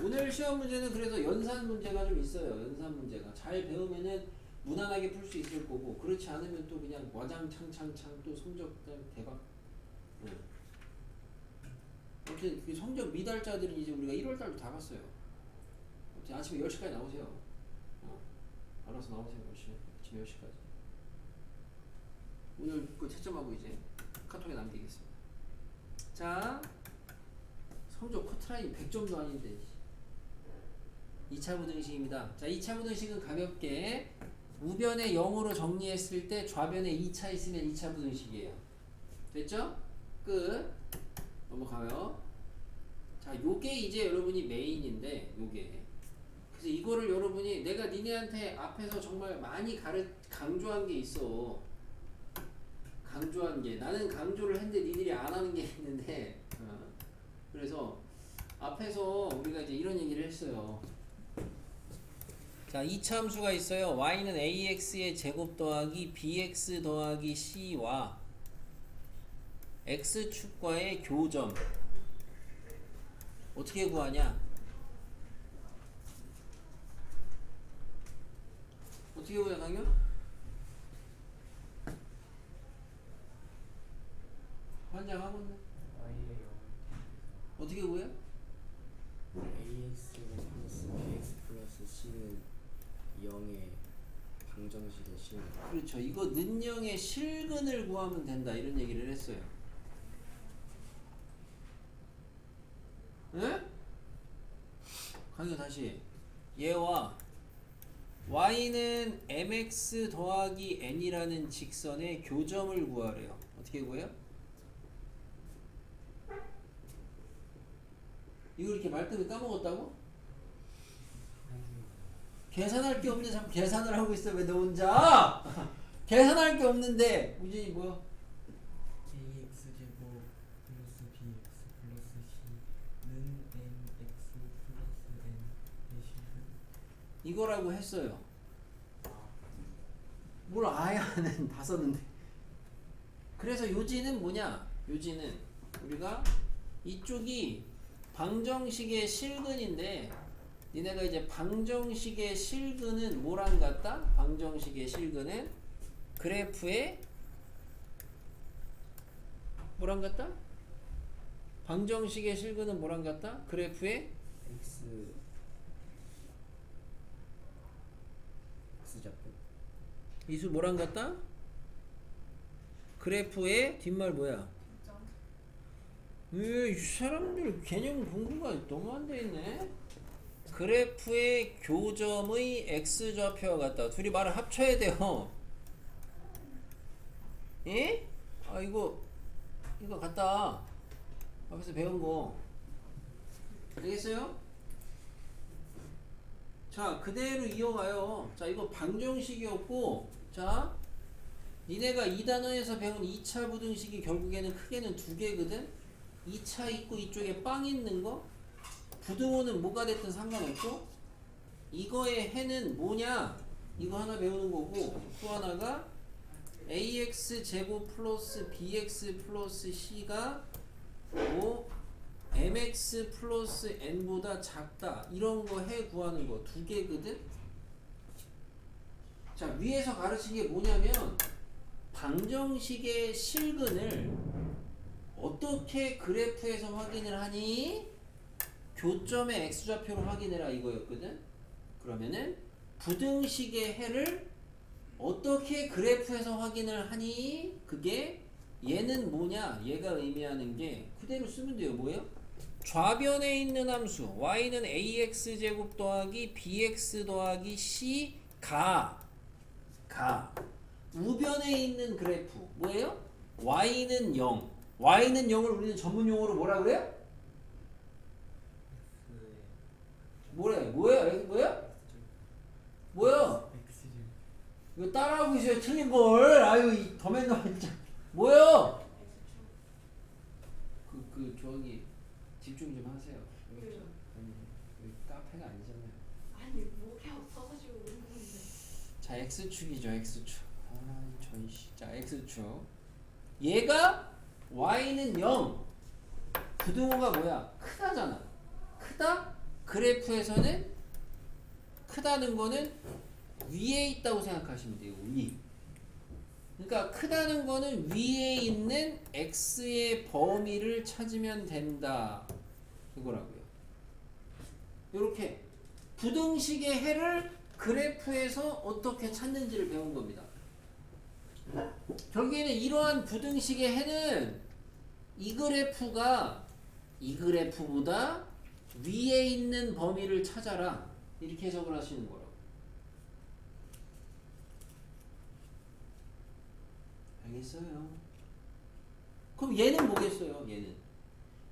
오늘 시험 문제는 그래서 연산 문제가 좀 있어요. 연산 문제가 잘 배우면은 무난하게 풀 수 있을 거고, 그렇지 않으면 또 그냥 와장창창창 또 성적 그냥 대박. 네. 아무튼 그 성적 미달자들은 이제 우리가 1월달도 다 갔어요. 아무튼 아침에 10시까지 나오세요. 알아서 나오세요. 아침에 10시까지. 오늘 그 채점하고 이제 카톡에 남기겠습니다. 자, 성적 커트라인 100점도 아닌데 2차 부등식입니다. 자, 2차 부등식은 가볍게 우변에 0으로 정리했을 때 좌변에 2차 있으면 2차 부등식이에요. 됐죠? 끝. 넘어가요. 자, 요게 이제 여러분이 메인인데, 요게. 그래서 이거를 여러분이 내가 니네한테 앞에서 정말 많이 강조한 게 있어. 강조한 게. 나는 강조를 했는데 니들이 안 하는 게 있는데, 그래서 앞에서 우리가 이제 이런 얘기를 했어요. 자, 2차 함수가 있어요. y는 ax의 제곱 더하기 bx 더하기 c와 x축과의 교점. 어떻게 구하냐? 어떻게 구해, 강요? 환장하고 있네. 어떻게 구해? AX 플러스 BX 플러스 C는 0의 방정식의 실. 그렇죠. 이거 는영의 실근을 구하면 된다. 이런 얘기를 했어요. 예? 강요 다시. 얘와 y는 mx 더하기 n이라는 직선의 교점을 구하래요. 어떻게 구해요? 이거 이렇게 말끔히 까먹었다고? 계산할 게 없는데 자꾸 계산을 하고 있어. 왜 너 혼자? 계산할 게 없는데 우진이 뭐야? ax 제곱 플러스 bx 플러스 c는 mx 플러스 n의 실근. 이거라고 했어요. 뭘 아야는 다 썼는데. 그래서 요지는 뭐냐? 요지는 우리가 이쪽이 방정식의 실근인데, 니네가 이제 방정식의 실근은 뭐랑 같다? 방정식의 실근은 그래프의 뭐랑 같다? 방정식의 실근은 뭐랑 같다? 그래프의 X좌표. 이수 뭐랑 같다? 그래프의 뒷말 뭐야? 이 사람들 개념 공부가 너무 안 돼 있네. 그래프의 교점의 x좌표와 같다. 둘이 말을 합쳐야 돼요. 예? 아, 이거 같다. 앞에서 배운 거. 알겠어요? 자, 그대로 이어가요. 자, 이거 방정식이었고, 자, 니네가 이 단원에서 배운 2차 부등식이 결국에는 크게는 두 개거든? 2차 있고 이쪽에 빵 있는 거? 부등호는 뭐가 됐든 상관없고, 이거의 해는 뭐냐? 이거 하나 배우는 거고, 또 하나가 ax 제곱 플러스 bx 플러스 c가 뭐 mx 플러스 n보다 작다. 이런 거 해 구하는 거 두 개거든? 자, 위에서 가르친 게 뭐냐면 방정식의 실근을 어떻게 그래프에서 확인을 하니? 교점의 x좌표로 확인해라 이거였거든? 그러면은 부등식의 해를 어떻게 그래프에서 확인을 하니? 그게 얘는 뭐냐? 얘가 의미하는 게 그대로 쓰면 돼요. 뭐예요? 좌변에 있는 함수 y는 ax제곱 더하기 bx 더하기 c 가 우변에 있는 그래프 뭐예요? y는 0. y는 0을 우리는 전문용어로 뭐라 그래요? 뭐야? x 제곱. 이거 따라하고 있어요. 틀린 걸. 아유, 더맨너 진짜. 뭐야? 저기 집중 좀 하세요. 왜요? 여기 카페가 아니잖아요. 아니 목이 아파가지고 그런 건데. 자, x축이죠. x축. 자, x축. 얘가 y는 0. 부등호가 뭐야? 크다잖아. 크다? 그래프에서는 크다는 거는 위에 있다고 생각하시면 돼요. 위. 그러니까 크다는 거는 위에 있는 x의 범위를 찾으면 된다. 이거라고요. 이렇게 부등식의 해를 그래프에서 어떻게 찾는지를 배운 겁니다. 결국에는 이러한 부등식의 해는 이 그래프가 이 그래프보다 위에 있는 범위를 찾아라. 이렇게 해석을 하시는 거라고. 알겠어요? 그럼 얘는 뭐겠어요?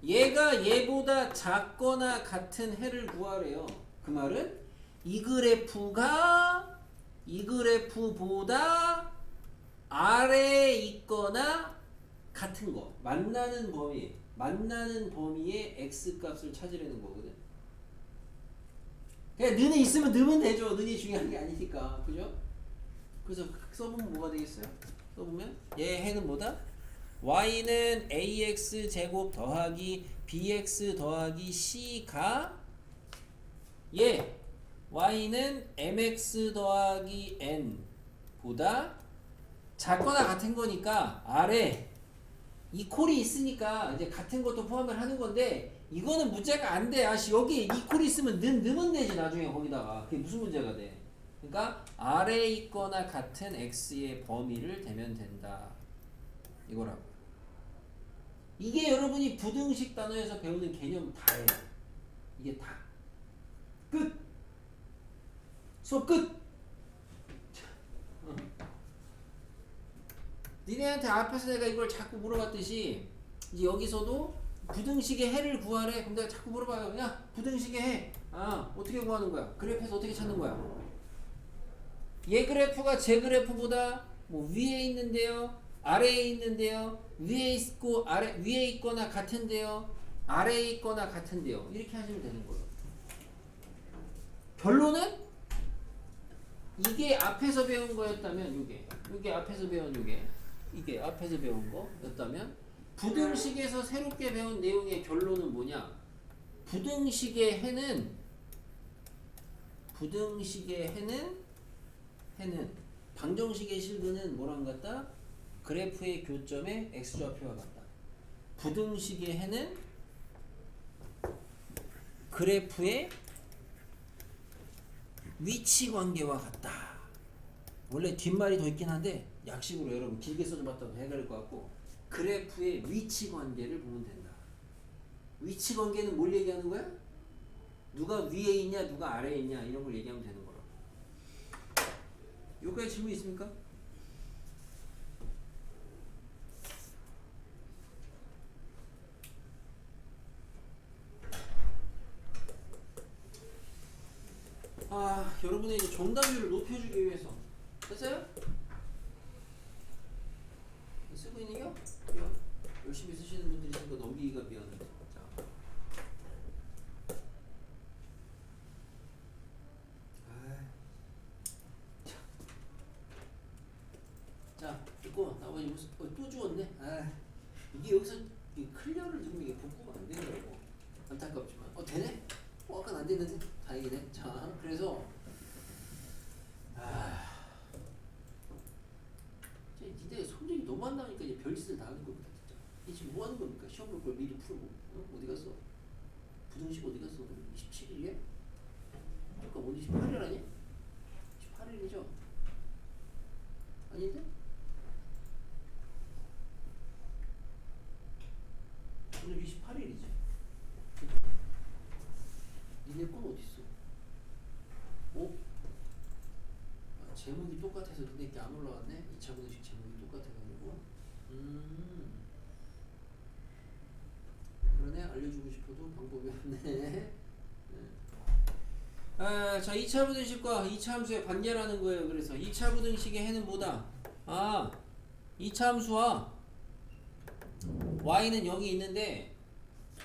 얘가 얘보다 작거나 같은 해를 구하래요. 그 말은 이 그래프가 이 그래프보다 아래에 있거나 같은 거, 만나는 범위의 x 값을 찾으려는 거거든. 그냥 너는 있으면 넣으면 되죠. 너는 중요한 게 아니니까. 그죠? 그래서 써보면 뭐가 되겠어요? 써보면 얘 해는 뭐다? y는 ax 제곱 더하기 bx 더하기 c가 얘 y는 mx 더하기 n 보다 작거나 같은 거니까 아래 이 콜이 있으니까 이제 같은 것도 포함을 하는 건데 이거는 문제가 안 돼. 아씨 여기 이 콜이 있으면 넣으면 되지 나중에 거기다가. 그게 무슨 문제가 돼? 그러니까 아래에 있거나 같은 x의 범위를 대면 된다. 이거라고. 이게 여러분이 부등식 단어에서 배우는 개념 다예요. 이게 다. 끝. 수업 끝. 니네한테 앞에서 내가 이걸 자꾸 물어봤듯이 이제 여기서도 부등식의 해를 구하래. 그럼 내가 자꾸 물어봐요. 야 부등식의 해. 아 어떻게 구하는 거야? 그래프에서 어떻게 찾는 거야? 얘 그래프가 제 그래프보다 뭐 위에 있는데요, 아래에 있는데요, 위에 있고 아래 위에 있거나 같은데요, 아래에 있거나 같은데요. 이렇게 하시면 되는 거예요. 결론은 이게 앞에서 배운 거였다면 이게 앞에서 배운 이게 앞에서 배운 거였다면 부등식에서 새롭게 배운 내용의 결론은 뭐냐? 부등식의 해는 방정식의 실근은 뭐랑 같다? 그래프의 교점의 x좌표와 같다. 부등식의 해는 그래프의 위치 관계와 같다. 원래 뒷말이 더 있긴 한데 약식으로 여러분 길게 써줘봤다고 헷갈릴 것 같고 그래프의 위치 관계를 보면 된다. 위치 관계는 뭘 얘기하는 거야? 누가 위에 있냐 누가 아래에 있냐 이런 걸 얘기하면 되는 거라고. 여기까지 질문 있습니까? 아 여러분의 이제 정답률을 높여주기 위해서 됐어요? 쓰고 있는 겨? 미안. 열심히 쓰시는 분들이 있으니까 넘기기가 미안한데. 자, 됐고 나머지 무슨 또 주웠네. 이게 여기서 이 클리어를 누르면 이게 복구가 안 되더라고. 안타깝지만. 되네? 아까 안 됐는데 다행이네. 자, 그래서 니네 성적이 너무 안 나오니까 이제 별짓을 다 하는 겁니다. 진짜. 이 지금 뭐 하는 겁니까? 시험 볼 걸 미리 풀고. 어디 갔어? 부등식 어디 갔어? 27일이야? 아까 오늘 28일 아니야? 28일이죠? 아닌데? 오늘 28일이지. 니네 건 어딨어? 제목이 똑같아서 니네 게 안 올라왔네? 2차 분식 제목이 똑같아가지고. 그러네. 알려주고 싶어도 방법이 없네. 네. 자 2차 부등식과 2차 함수의 관계라는 거예요. 그래서 2차 부등식의 해는 뭐다? 2차 함수와 y는 0이 있는데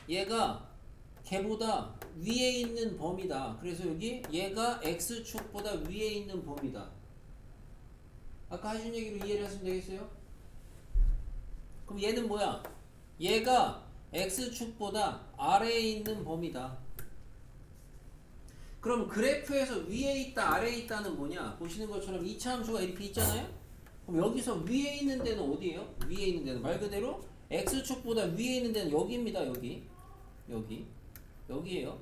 얘가 걔보다 위에 있는 범위다. 그래서 여기 얘가 x축보다 위에 있는 범위다. 아까 하신 얘기로 이해를 하시면 되겠어요? 그럼 얘는 뭐야? 얘가 x축보다 아래에 있는 범위다. 그럼 그래프에서 위에 있다 아래에 있다는 뭐냐? 보시는 것처럼 2차 함수가 이렇게 있잖아요. 그럼 여기서 위에 있는 데는 어디예요? 위에 있는 데는 말 그대로 x축보다 위에 있는 데는 여기입니다. 여기에요.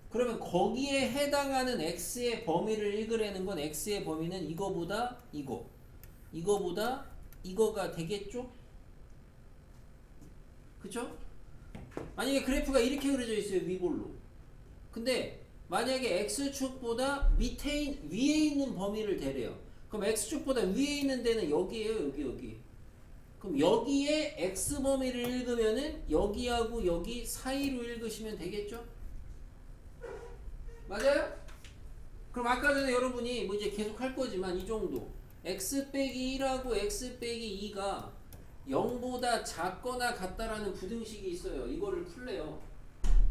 그러면 거기에 해당하는 x의 범위를 읽으라는 건 x의 범위는 이거보다 이거보다 이거가 되겠죠? 그쵸? 만약에 그래프가 이렇게 그려져 있어요. 위볼로. 근데 만약에 x축보다 위에 있는 범위를 대래요. 그럼 x축보다 위에 있는 데는 여기에요. 여기. 그럼 여기에 x 범위를 읽으면은 여기하고 여기 사이로 읽으시면 되겠죠? 맞아요? 그럼 아까 전에 여러분이 뭐 이제 계속 할 거지만 이 정도 x 빼기 1하고 x 빼기 2가 0보다 작거나 같다라는 부등식이 있어요. 이거를 풀래요.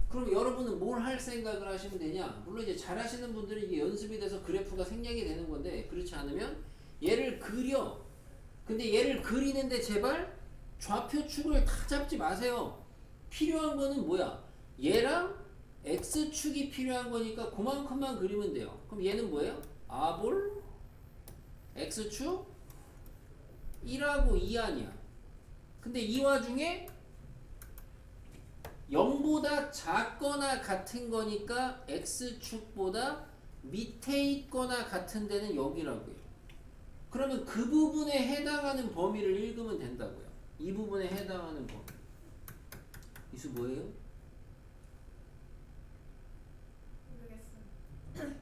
그럼 여러분은 뭘 할 생각을 하시면 되냐? 물론 이제 잘 하시는 분들은 이게 연습이 돼서 그래프가 생략이 되는 건데, 그렇지 않으면 얘를 그려. 근데 얘를 그리는데 제발 좌표축을 다 잡지 마세요. 필요한 거는 뭐야? 얘랑 x축이 필요한 거니까 그만큼만 그리면 돼요. 그럼 얘는 뭐예요? 아볼 x축 1하고 2 아니야. 근데 이 와중에 0보다 작거나 같은 거니까 x축보다 밑에 있거나 같은 데는 여기라고요. 그러면 그 부분에 해당하는 범위를 읽으면 된다고요. 이 부분에 해당하는 범위. 이수 뭐예요? 모르겠어요.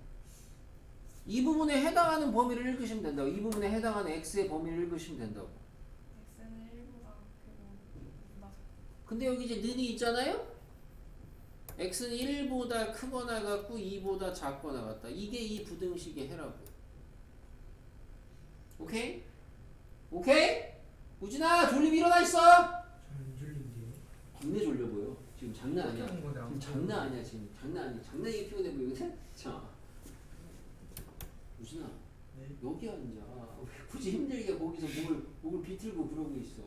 이 부분에 해당하는 범위를 읽으시면 된다고. 이 부분에 해당하는 x의 범위를 읽으시면 된다고. x는 1보다 크고 보다 근데 여기 이제 는이 있잖아요? x는 1보다 크거나 같고 2보다 작거나 같다. 이게 이 부등식의 해라고. 오케이? 우진아 졸림 일어나 있어! 저는 졸린데요. 겁내 졸려 보여. 지금 장난 아니야. 어떻게 한 거냐, 지금 장난 아니야. 지금 장난 아니야. 장난이 피곤해 보이거든? 자, 우진아 네. 여기 앉아. 왜 굳이 힘들게 거기서 목을 비틀고 그러고 있어.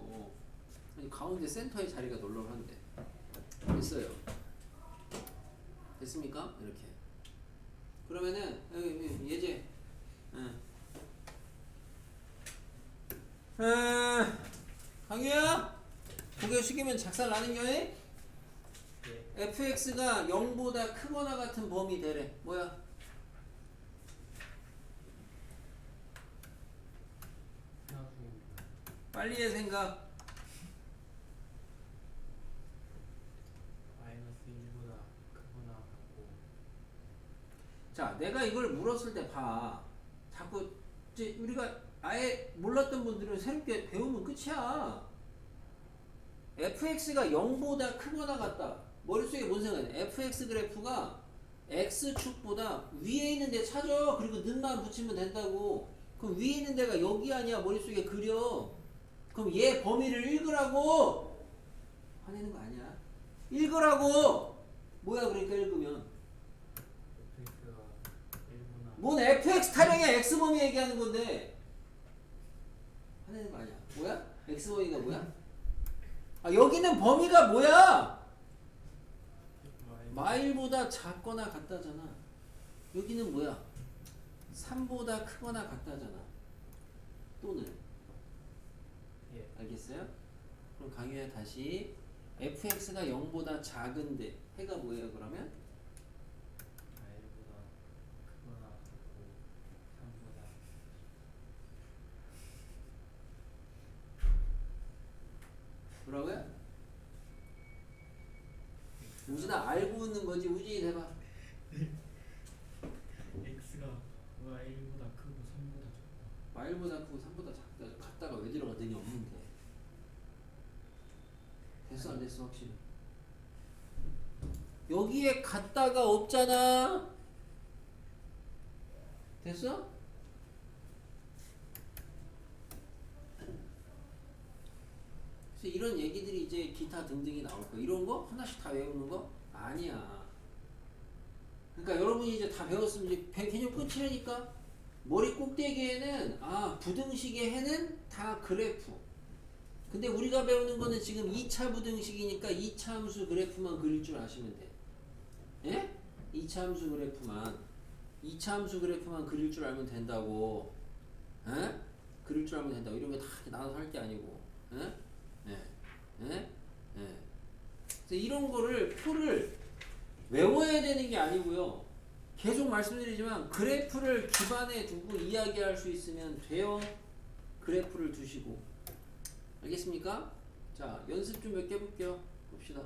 아니, 가운데 센터에 자리가 널널한데. 됐어요. 됐습니까? 이렇게. 그러면은 여기 예제. 강유야, 고개 숙이면 작살 나는 거에 fx가 0보다 크거나 같은 범위 되래. 뭐야? 빨리 해 생각. 마이너스 1보다 크거나 같고. 자, 내가 이걸 물었을 때 봐. 자꾸 이제 우리가 아예 몰랐던 분들은 새롭게 배우면 끝이야. fx가 0보다 크거나 같다. 머릿속에 뭔 생각이야? fx 그래프가 x축보다 위에 있는 데 찾아. 그리고 는만 붙이면 된다고. 그럼 위에 있는 데가 여기 아니야. 머릿속에 그려. 그럼 얘 범위를 읽으라고. 화내는 거 아니야. 읽으라고. 뭐야 그러니까 읽으면. fx가 1보다 뭔 fx 타령이야. x범위 얘기하는 건데. 화내는 거 아니야. 뭐야? x범위가 뭐야? 아, 여기는 범위가 뭐야? 마일보다 작거나 같다잖아. 여기는 뭐야? 3보다 크거나 같다잖아. 또는 예. 알겠어요? 그럼 강유야 다시 fx가 0보다 작은데 해가 뭐예요 그러면? 1보다 크거나 같고 3보다 뭐라고요? 우진아 알고 있는 거지. 우진이 대봐. x가 y보다 크고 3보다 작다. 마일보다 크고 3보다 작다. 같다가 왜 들어가? 능이 없는데. 됐어 안 됐어 확실히? 여기에 같다가 없잖아. 됐어? 그래서 이런 얘기들이 이제 기타 등등이 나올 거야. 이런 거 하나씩 다 외우는 거 아니야. 그러니까 여러분이 이제 다 배웠으면 이제 개념 끝이라니까. 머리 꼭대기에는 부등식의 해는 다 그래프. 근데 우리가 배우는 거는 지금 2차 부등식이니까 2차 함수 그래프만 그릴 줄 아시면 돼. 예? 이차함수 그래프만 이차함수 그래프만 그릴 줄 알면 된다고. 에? 그릴 줄 알면 된다고. 이런 거 다 나눠서 할 게 아니고. 에? 예? 예? 예. 그래서 이런 거를 표를 외워야 되는 게 아니고요. 계속 말씀드리지만 그래프를 기반에 두고 이야기할 수 있으면 돼요. 그래프를 두시고. 알겠습니까? 자, 연습 좀 몇 개 해볼게요. 봅시다.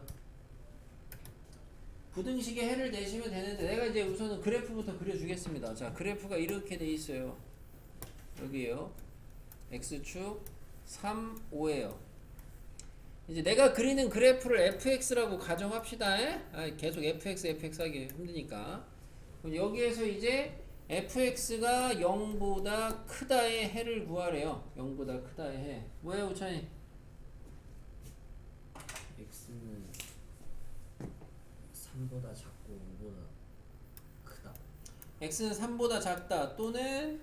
부등식에 해를 내시면 되는데 내가 이제 우선은 그래프부터 그려주겠습니다. 자, 그래프가 이렇게 돼 있어요. 여기에요. x축 3, 5예요. 이제 내가 그리는 그래프를 fx라고 가정합시다. 계속 fx 하기 힘드니까. 그럼 여기에서 이제 fx가 0보다 크다의 해를 구하래요. 0보다 크다의 해. 뭐예요, 우찬이? x는 3보다 작고 5보다 크다. x는 3보다 작다 또는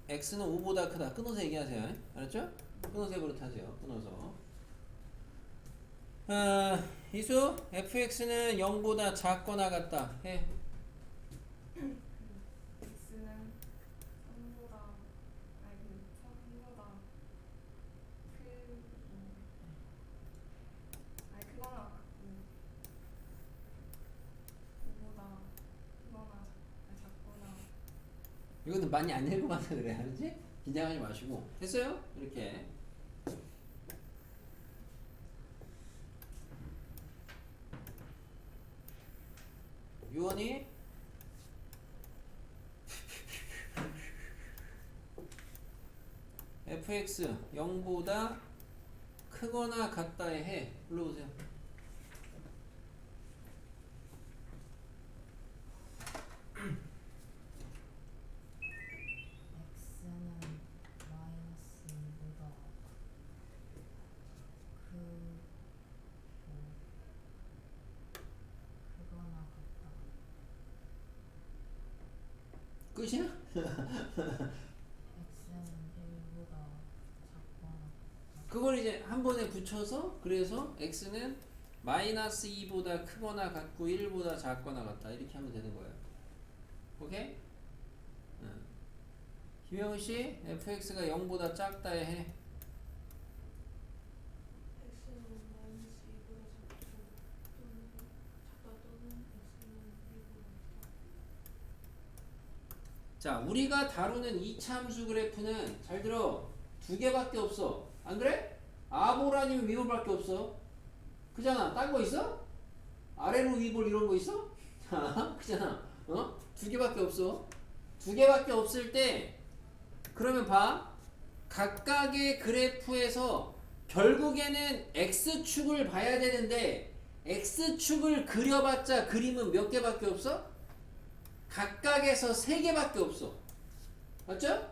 x는 5보다 크다. 끊어서 얘기하세요. 알았죠? 끊어서 그렇다세요. 끊어서. 이수 fx는 0보다 작거나 같다. 해. x는 3보다 아니 3보다 크거나 같고 5보다 크거나 작거나. 이거는 많이 안 읽어봐서 그래. 알았지? 긴장하지 마시고. 됐어요? 이렇게. 유언이 fx 0보다 크거나 같다에 해. 불러보세요. x는 마이너스 2보다 크거나 같다. 끝이야? x는 1보다 작거나 같다. 그걸 이제 한 번에 붙여서 그래서 x는 마이너스 2보다 크거나 같고 1보다 작거나 같다. 이렇게 하면 되는 거예요. 오케이? 김영우씨 fx가 0보다 작다에 해. x는 마이너스 2보다 작고 또는 작다 또는 x는 1보다 자, 우리가 다루는 이차함수 그래프는 잘 들어. 두 개밖에 없어. 안 그래? 아볼 아니면 위볼밖에 없어. 그잖아. 딴 거 있어? 아래로 위볼 이런 거 있어? 그잖아. 두 개밖에 없어. 두 개밖에 없을 때 그러면 봐. 각각의 그래프에서 결국에는 x축을 봐야 되는데 x축을 그려봤자 그림은 몇 개밖에 없어? 각각에서 3개밖에 없어. 맞죠?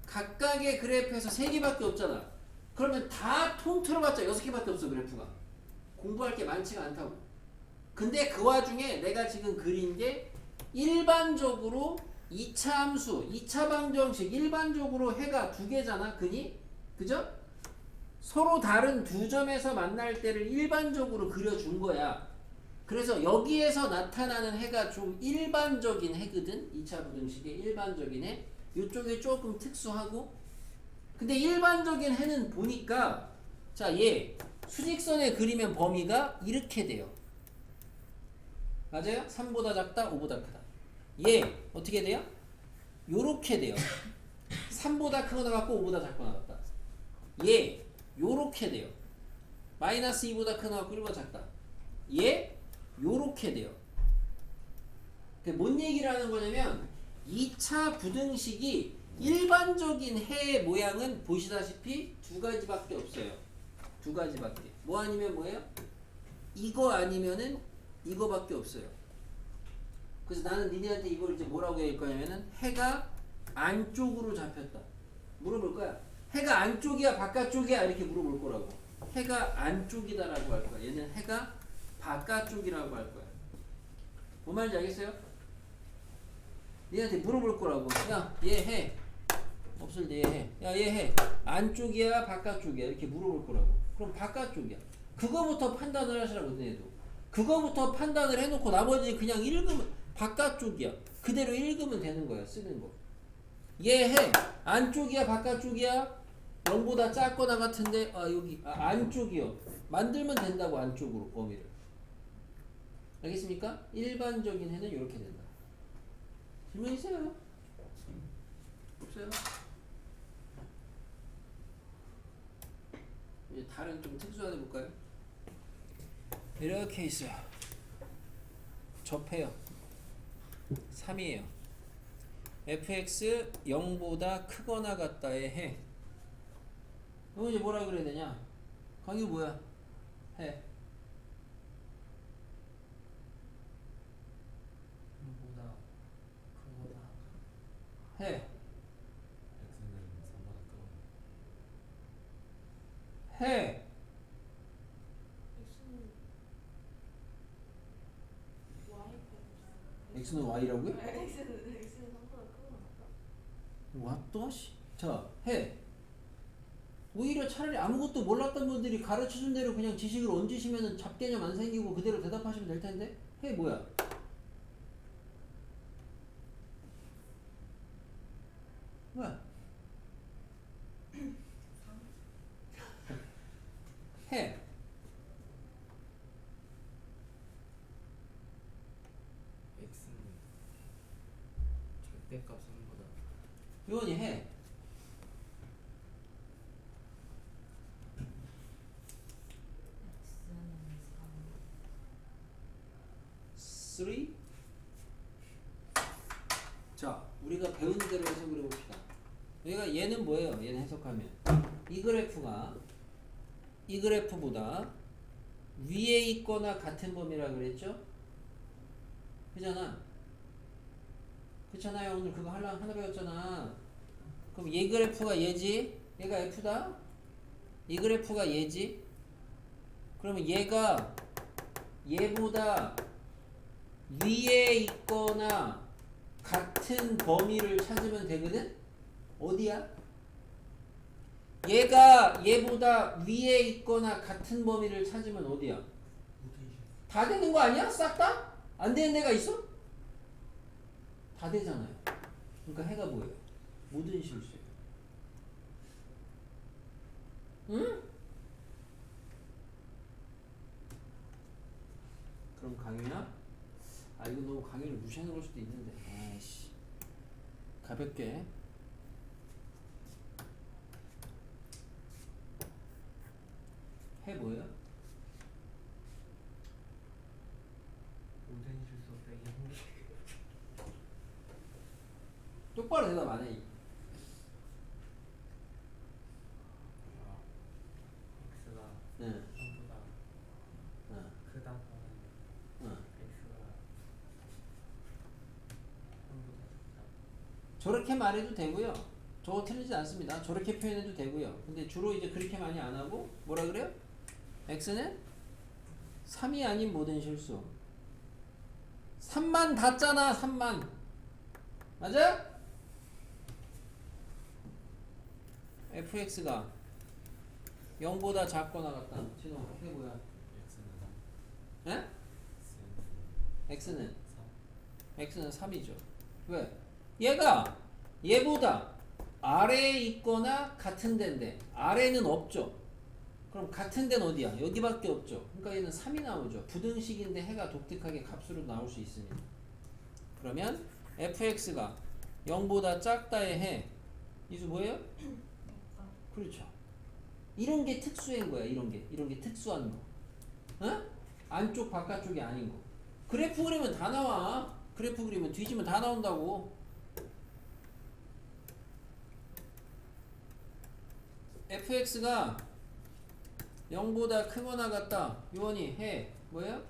각각의 그래프에서 3개밖에 없잖아. 그러면 다 통틀어봤자 6개밖에 없어. 그래프가 공부할 게 많지가 않다고. 근데 그 와중에 내가 지금 그린 게 일반적으로 2차 함수, 2차 방정식 일반적으로 해가 2개잖아. 그니? 그죠? 서로 다른 두 점에서 만날 때를 일반적으로 그려준 거야. 그래서 여기에서 나타나는 해가 좀 일반적인 해거든. 2차 부등식의 일반적인 해. 이쪽이 조금 특수하고. 근데 일반적인 해는 보니까 자, 얘 수직선에 그리면 범위가 이렇게 돼요. 맞아요? 3보다 작다, 5보다 크다. 얘 어떻게 돼요? 요렇게 돼요. 3보다 크거나 같고 5보다 작거나 같다. 얘 요렇게 돼요. 마이너스 2보다 크거나 같고 1보다 작다. 얘 요렇게 돼요. 뭔 얘기를 하는 거냐면 2차 부등식이 일반적인 해의 모양은 보시다시피 두 가지밖에 없어요. 두 가지밖에. 뭐 아니면 뭐예요? 이거 아니면은 이거밖에 없어요. 그래서 나는 니네한테 이걸 이제 뭐라고 얘기할 거냐면은 해가 안쪽으로 잡혔다. 물어볼 거야. 해가 안쪽이야 바깥쪽이야 이렇게 물어볼 거라고. 해가 안쪽이다라고 할 거야. 얘는 해가 바깥쪽이라고 할 거야. 뭔 말인지 알겠어요? 얘한테 물어볼 거라고. 야, 얘 해. 없을 때 얘 해. 야, 얘 해. 안쪽이야 바깥쪽이야 이렇게 물어볼 거라고. 그럼 바깥쪽이야. 그거부터 판단을 하시라고. 얘도. 그거부터 판단을 해놓고 나머지 그냥 읽으면 바깥쪽이야. 그대로 읽으면 되는 거야. 쓰는 거. 얘 해. 안쪽이야 바깥쪽이야? 0보다 작거나 같은데 여기 안쪽이요. 만들면 된다고 안쪽으로 범위를. 알겠습니까? 일반적인 해는 이렇게 된다. 질문 있어요? 없어요? 이제 다른 좀 특수한 해 볼까요? 이렇게 있어요. 접해요. 3이에요. fx 0보다 크거나 같다의 해. 이거 이제 뭐라 그래야 되냐? 강의 뭐야? 해. 보다 그거다 해. x는 3보다 크거나 해. x는 y라고요? X는 3보다 크거나 같다. 왔다 씨. 자, 해. 오히려 차라리 아무것도 몰랐던 분들이 가르쳐준 대로 그냥 지식을 얹으시면은 잡개념 안 생기고 그대로 대답하시면 될 텐데. 해 뭐야? 뭐야? 해. x는 절대값 3보다 요원이 해. x는 3. 자, 우리가 배운 대로 해석을 해봅시다. 여기가 얘는 뭐예요? 얘는 해석하면 이 그래프보다 위에 있거나 같은 범위라 그랬죠? 그잖아. 그렇잖아요. 오늘 그거 하나 배웠잖아. 그럼 얘 그래프가 얘지? 얘가 F다? 이 그래프가 얘지? 그러면 얘가 얘보다 위에 있거나 같은 범위를 찾으면 되거든? 어디야? 얘가 얘보다 위에 있거나 같은 범위를 찾으면 어디야? 다 되는 거 아니야? 싹 다? 안 되는 데가 있어? 다 되잖아요. 그러니까 해가 뭐예요? 모든 실수예요. 응? 그럼 강유야? 이거 너무 강의를 무시하는 걸 수도 있는데. 아이씨. 가볍게. 해 뭐예요? 모든 실수 빼기 한 개. 똑바로 대답 안 해. x가 응. 3보다 응. 크다는 응. x가 3보다 작다. 저렇게 말해도 되고요. 저거 틀리지 않습니다. 저렇게 표현해도 되고요. 근데 주로 이제 그렇게 많이 안 하고 뭐라 그래요? x는 3이 아닌 모든 실수. 3만 닿잖아. 3만. 맞아? fx가 0보다 작거나 같다. 진호, 이게 뭐야? x는 3 에? x는 3 x는 3이죠. 왜? 얘가 얘보다 아래에 있거나 같은 데인데 아래는 없죠. 그럼 같은 데는 어디야? 여기밖에 없죠. 그러니까 얘는 3이 나오죠. 부등식인데 해가 독특하게 값으로 나올 수 있으니까. 그러면 fx가 0보다 작다의 해. 이수 뭐예요? 그렇죠. 이런 게 특수한 거야. 이런 게 특수한 거. 어? 안쪽 바깥쪽이 아닌 거. 그래프 그리면 다 나와. 그래프 그리면 뒤지면 다 나온다고. fx가 0보다 크거나 같다. 요원이 해. 뭐예요?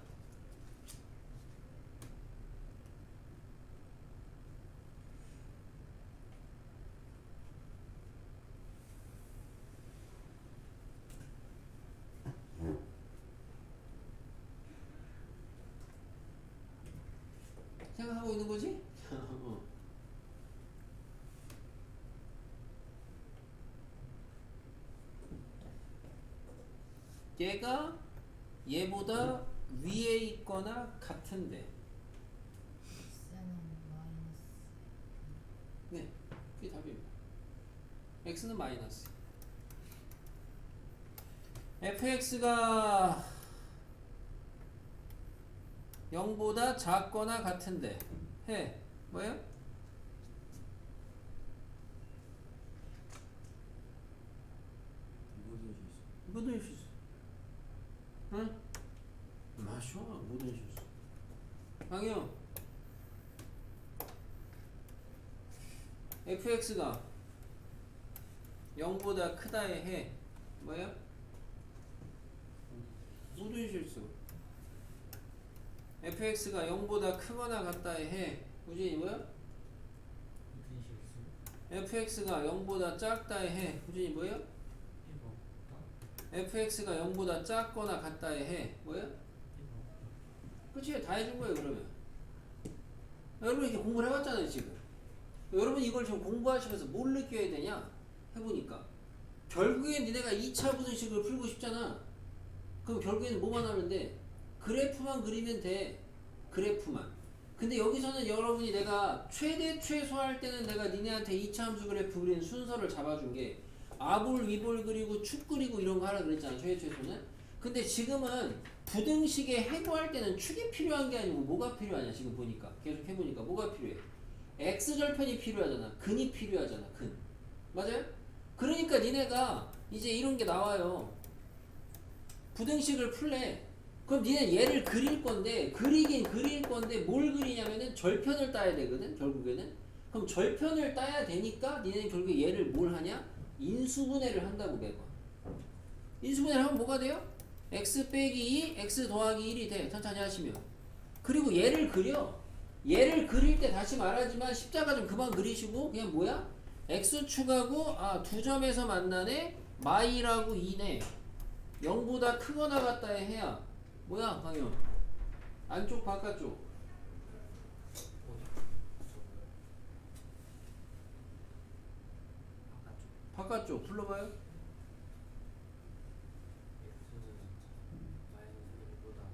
생각하고 있는 거지? 얘가 얘보다 위에 있거나 같은데 x는 마이너스. fx가 0보다 작거나 같은데 해 뭐예요? 모든 실수. 응? 마셔. 모든 실수. 강영. fx가 0보다 크다에 해 뭐예요? 모든 실수. fx가 0보다 크거나 같다에 해 우진이 뭐야? 모든 실수. fx가 0보다 작다에 해 우진이 뭐예요? 1번. fx가 0보다 작거나 같다에 해 뭐예요? 1번. 그치? 다 해준 거예요 그러면. 여러분 이렇게 공부를 해봤잖아요 지금. 여러분 이걸 지금 공부하시면서 뭘 느껴야 되냐? 해보니까 결국엔 니네가 2차 부등식을 풀고 싶잖아. 그럼 결국에는 뭐만 하면 돼? 그래프만 그리면 돼. 그래프만. 근데 여기서는 여러분이 내가 최대 최소 할 때는 내가 니네한테 2차 함수 그래프 그리는 순서를 잡아준 게 아볼 위볼 그리고 축 그리고 이런 거 하라 그랬잖아 최대 최소는. 근데 지금은 부등식에 해부할 때는 축이 필요한 게 아니고 뭐가 필요하냐 지금 보니까 계속 해보니까 뭐가 필요해? x절편이 필요하잖아. 근이 필요하잖아. 근. 맞아요? 그러니까 니네가 이제 이런 게 나와요. 부등식을 풀래. 그럼 니네 얘를 그릴 건데 그리긴 그릴 건데 뭘 그리냐면은 절편을 따야 되거든 결국에는. 그럼 절편을 따야 되니까 니네는 결국에 얘를 뭘 하냐? 인수분해를 한다고 매번. 인수분해를 하면 뭐가 돼요? x 빼기 2 x 더하기 1이 돼. 천천히 하시면. 그리고 얘를 그려. 얘를 그릴 때 다시 말하지만 십자가 좀 그만 그리시고 그냥 뭐야? x축하고 두 점에서 만나네 마이라고 2네 0보다 크거나 같다에 해야 뭐야 강현? 안쪽 바깥쪽 바깥쪽 불러봐요. x는 마이너스 1보다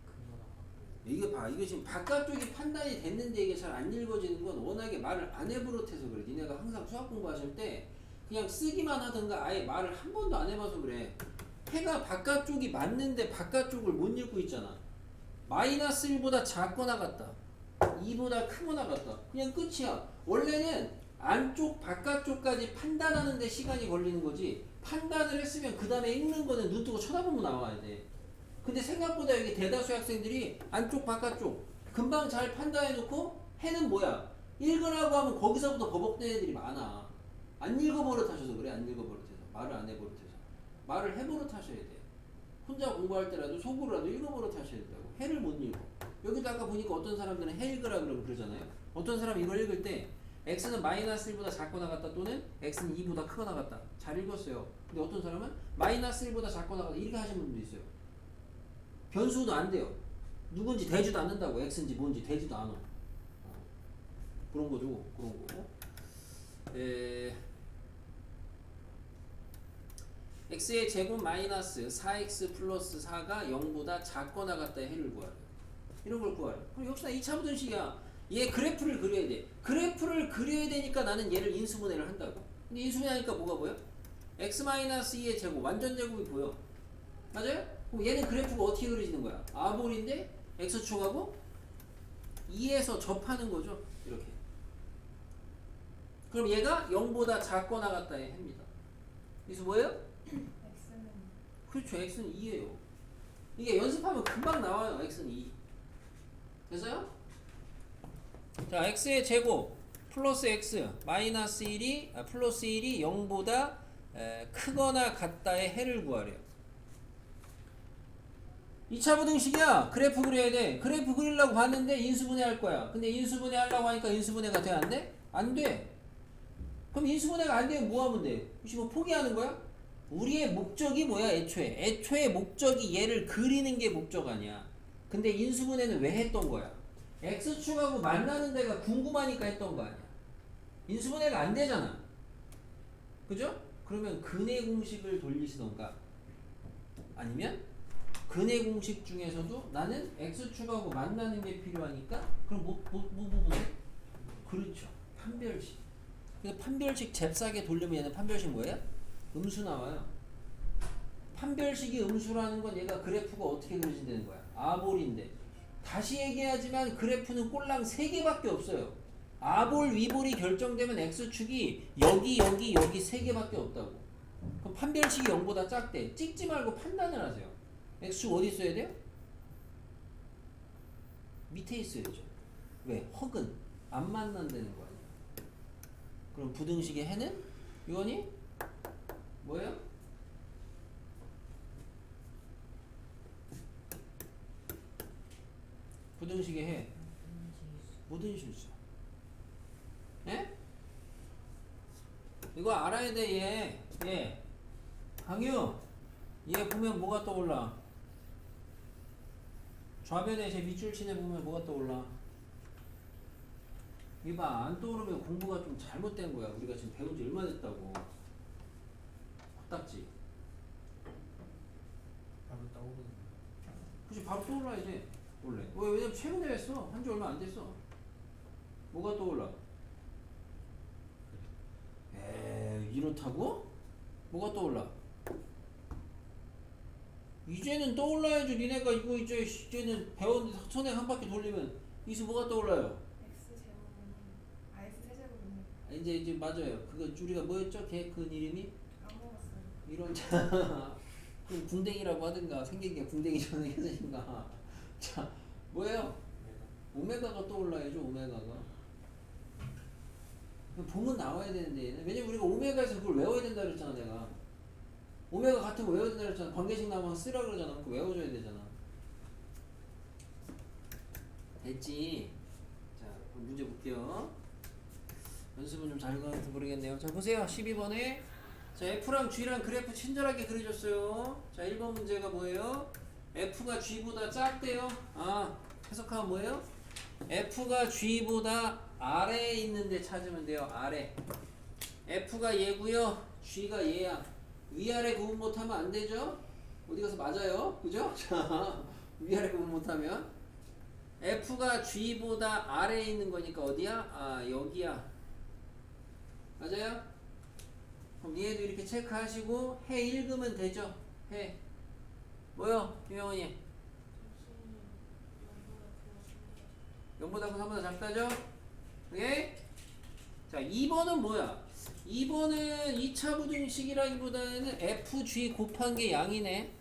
크거나 같고. 이게 봐 이거 지금 바깥쪽이 판단이 됐는데 이게 잘 안 읽어지는 건 워낙에 말을 안 해버릇해서 그래. 니네가 항상 수학 공부하실 때 그냥 쓰기만 하든가 아예 말을 한 번도 안 해봐서 그래. 해가 바깥쪽이 맞는데 바깥쪽을 못 읽고 있잖아. 마이너스 1보다 작거나 같다 2보다 크거나 같다 그냥 끝이야. 원래는 안쪽 바깥쪽까지 판단하는 데 시간이 걸리는 거지 판단을 했으면 그 다음에 읽는 거는 눈 뜨고 쳐다보면 나와야 돼. 근데 생각보다 여기 대다수의 학생들이 안쪽 바깥쪽 금방 잘 판단해 놓고 해는 뭐야 읽으라고 하면 거기서부터 버벅대는 애들이 많아. 안 읽어버릇하셔서 그래. 안 읽어버릇해서 말을 안 해버릇해서 말을 해버릇하셔야 돼. 혼자 공부할 때라도 속으로라도 읽어버릇하셔야 된다고. 해를 못 읽어. 여기도 아까 보니까 어떤 사람들은 해 읽으라 그러잖아요. 어떤 사람 이걸 읽을 때 x는 마이너스 1보다 작거나 같다 또는 x는 2보다 크거나 같다 잘 읽었어요. 근데 어떤 사람은 마이너스 1보다 작거나 같다 이렇게 하시는 분도 있어요. 변수도 안 돼요. 누군지 되지도 않는다고. x인지 뭔지 되지도 않아. 그런 거죠. 그런 거. x의 제곱 마이너스 4x 플러스 4가 0보다 작거나 같다의 해를 구하래. 이런 걸 구하래. 그럼 역시나 2차 부등식이야. 얘 그래프를 그려야 돼. 그래프를 그려야 되니까 나는 얘를 인수분해를 한다고. 근데 인수분해하니까 뭐가 보여? x-2의 제곱, 완전 제곱이 보여. 맞아요? 그럼 얘는 그래프가 어떻게 그려지는 거야? 아볼인데 x축하고 2에서 접하는 거죠. 이렇게. 그럼 얘가 0보다 작거나 같다의 해입니다. 그래서 뭐예요? X는 그렇죠. x는 2예요. 이게 연습하면 금방 나와요. x는 2. 됐어요? 자, x의 제곱 플러스 x 마이너스 1이 플러스 1이 0보다 크거나 같다의 해를 구하래요. 2차 부등식이야. 그래프 그려야 돼. 그래프 그리려고 봤는데 인수분해 할 거야. 근데 인수분해 하려고 하니까 인수분해가 돼? 안 돼? 안 돼. 그럼 인수분해가 안 되면 뭐 하면 돼? 혹시 뭐 포기하는 거야? 우리의 목적이 뭐야 애초에? 애초에 목적이 얘를 그리는 게 목적 아니야. 근데 인수분해는 왜 했던 거야? x축하고 만나는 데가 궁금하니까 했던 거 아니야. 인수분해가 안 되잖아. 그죠? 그러면 근의 공식을 돌리시던가 아니면 근의 공식 중에서도 나는 x축하고 만나는 게 필요하니까 그럼 뭐 부분해? 그렇죠. 판별식. 그래서 판별식 잽싸게 돌리면 얘는 판별식 뭐예요? 음수 나와요. 판별식이 음수라는 건 얘가 그래프가 어떻게 그려진다는 거야? 아볼인데. 다시 얘기하지만 그래프는 꼴랑 3개밖에 없어요. 아볼, 위볼이 결정되면 X축이 여기 3개밖에 없다고. 그럼 판별식이 0보다 작대. 찍지 말고 판단을 하세요. X축 어디 있어야 돼요? 밑에 있어야죠. 왜? 헉은 안 만난다는 거 아니야. 그럼 부등식의 해는? 이거니? 뭐예요? 부등식의 해. 모든 실수. 예? 이거 알아야 돼, 얘. 강유, 얘 보면 뭐가 떠올라? 좌변에 제 밑줄 치네 보면 뭐가 떠올라? 이봐, 안 떠오르면 공부가 좀 잘못된 거야. 우리가 지금 배운 지 얼마 됐다고. 헛딱지. 바로 떠오르는. 그치, 바로 떠올라야 돼. 원래. 왜냐면 최근에 했어. 한 지 얼마 안 됐어. 뭐가 떠올라? 이렇다고? 뭐가 떠올라? 이제는 떠올라야지. 니네가 이거 이제는 배웠는데 선행 한 바퀴 돌리면 이수 뭐가 떠올라요? X 제곱은 X 세제곱은 이제 맞아요. 그거 우리가 뭐였죠? 걔 이름이? 안 먹었어요. 이런 자 그럼 궁뎅이라고 하든가 생긴 게 궁뎅이 전에 해서인가. 자 뭐예요? 오메가가 떠올라야죠. 오메가가. 보면 나와야 되는데 얘는. 왜냐면 우리가 오메가에서 그걸 외워야 된다 그랬잖아. 내가 오메가 같은 거 외워야 된다 그랬잖아. 관계식 나오면 쓰라 그러잖아. 그거 외워줘야 되잖아. 됐지? 자 그럼 문제 볼게요. 연습은 좀 잘 가는지 모르겠네요. 자 보세요. 12번에 자 F랑 G랑 그래프 친절하게 그려줬어요. 자 1번 문제가 뭐예요? F가 G보다 작대요. 해석하면 뭐예요? F가 G보다 아래에 있는데 찾으면 돼요. 아래. F가 얘고요. G가 얘야. 위아래 구분 못하면 안 되죠? 어디 가서 맞아요. 그죠? 자 위아래 구분 못하면 F가 G보다 아래에 있는 거니까 어디야? 여기야. 맞아요? 그럼 얘도 이렇게 체크하시고 해 읽으면 되죠? 해 뭐요? 김영원이 0보다 큰 3보다 작다죠? 오케이? 자 2번은 뭐야? 2번은 2차 부등식이라기보다는 FG 곱한 게 양이네.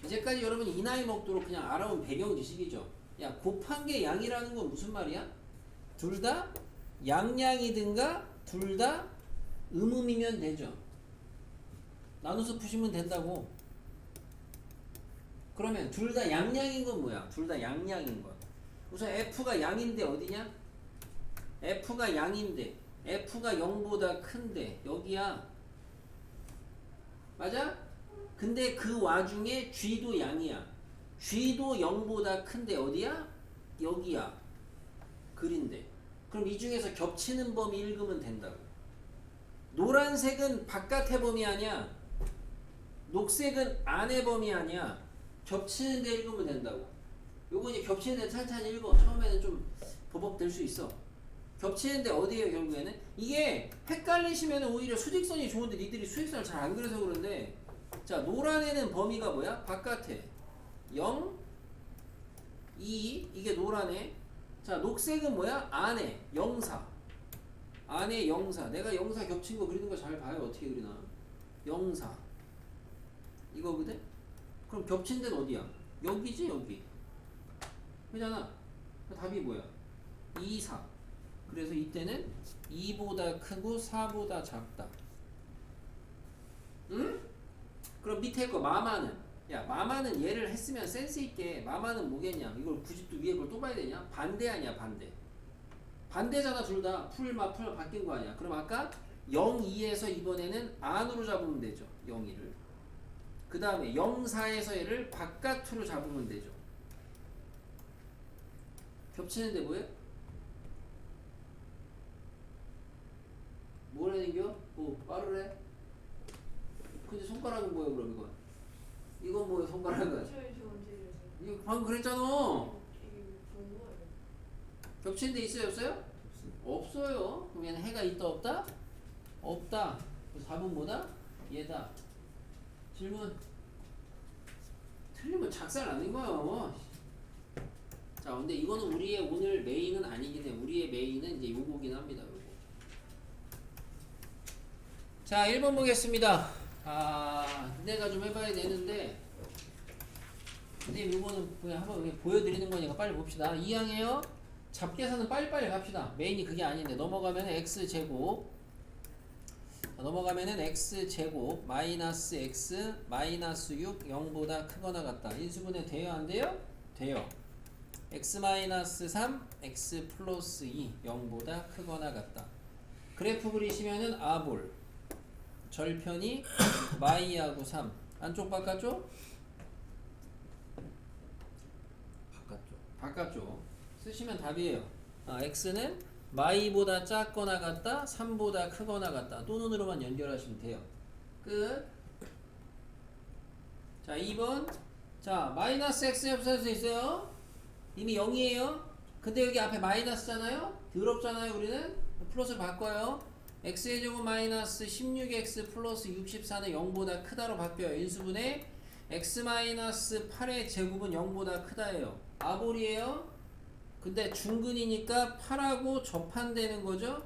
이제까지 여러분이 이 나이 먹도록 그냥 알아온 배경 지식이죠. 야 곱한 게 양이라는 건 무슨 말이야? 둘 다 양양이든가 둘 다 음음이면 되죠. 나눠서 푸시면 된다고. 그러면 둘 다 양양인 건 뭐야? 둘 다 양양인 건. 우선 F가 양인데 어디냐? F가 양인데 F가 0보다 큰데 여기야. 맞아? 근데 그 와중에 G도 양이야. G도 0보다 큰데 어디야? 여기야. 글인데. 그럼 이 중에서 겹치는 범위 읽으면 된다고. 노란색은 바깥의 범위 아니야. 녹색은 안의 범위 아니야. 겹치는 데 읽으면 된다고. 요거 이제 겹치는 데 찬찬히 읽어. 처음에는 좀 버벅될 수 있어. 겹치는 데 어디에요 결국에는? 이게 헷갈리시면 오히려 수직선이 좋은데 니들이 수직선을 잘 안 그려서 그런데 자 노란에는 범위가 뭐야? 바깥에 0, 2 이게 노란에. 자 녹색은 뭐야? 안에 0, 4 안에 0, 4 내가 0, 4 겹친 거 그리는 거 잘 봐요. 어떻게 그리나 0, 4 이거거든? 그럼 겹친 데는 어디야? 여기지 여기 그잖아. 답이 뭐야? 2, 4 그래서 이때는 2보다 크고 4보다 작다. 응? 그럼 밑에 거 마마는 야 마마는 얘를 했으면 센스있게 마마는 뭐겠냐? 이걸 굳이 또 위에 걸 또 봐야 되냐? 반대 아니야 반대. 반대잖아 둘 다. 풀마 바뀐 거 아니야. 그럼 아까 0, 2에서 이번에는 안으로 잡으면 되죠. 0, 2를. 그 다음에 0, 4에서 얘를 바깥으로 잡으면 되죠. 겹치는데 뭐예요? 뭘 해는겨? 뭐 빠르래? 근데 손가락은 뭐야 그럼 이건? 이건 뭐야 손가락은? 저희 저 언제 이랬어요? 이거 방금 그랬잖아. 이게 좋은 거예요? 겹치는 데 있어요 없어요? 없어요. 그럼 얘는 해가 있다 없다? 없다. 그래서 답은 뭐다? 얘다. 질문. 틀리면 작살 나는 거예요. 자, 근데 이거는 우리의 오늘 메인은 아니긴 해. 우리의 메인은 이제 요거긴 합니다. 요거. 자, 1번 보겠습니다. 내가 좀 해봐야 되는데, 근데 요거는 그냥 한번 그냥 보여드리는 거니까 빨리 봅시다. 2항이에요. 잡계산은 빨리빨리 갑시다. 메인이 그게 아닌데 넘어가면 x제곱, 넘어가면은 x제곱 마이너스 x 마이너스 6 0보다 크거나 같다. 인수분해 돼요 안 돼요? 돼요. x 마이너스 3 x 플러스 2 0보다 크거나 같다. 그래프 그리시면은 아볼 절편이 마이하고 3 안쪽 바깥쪽? 바깥쪽 쓰시면 답이에요. x는 마이보다 작거나 같다 3보다 크거나 같다. 또 눈으로만 연결하시면 돼요. 끝. 자 2번. 자 마이너스 x 합산할 수 있어요. 이미 0이에요. 근데 여기 앞에 마이너스잖아요. 더럽잖아요. 우리는 플러스를 바꿔요. x의 제곱 마이너스 16x 플러스 64는 0보다 크다로 바뀌어요. 인수분해 x 마이너스 8의 제곱은 0보다 크다예요. 아볼이에요. 근데 중근이니까 8하고 접한되는 거죠.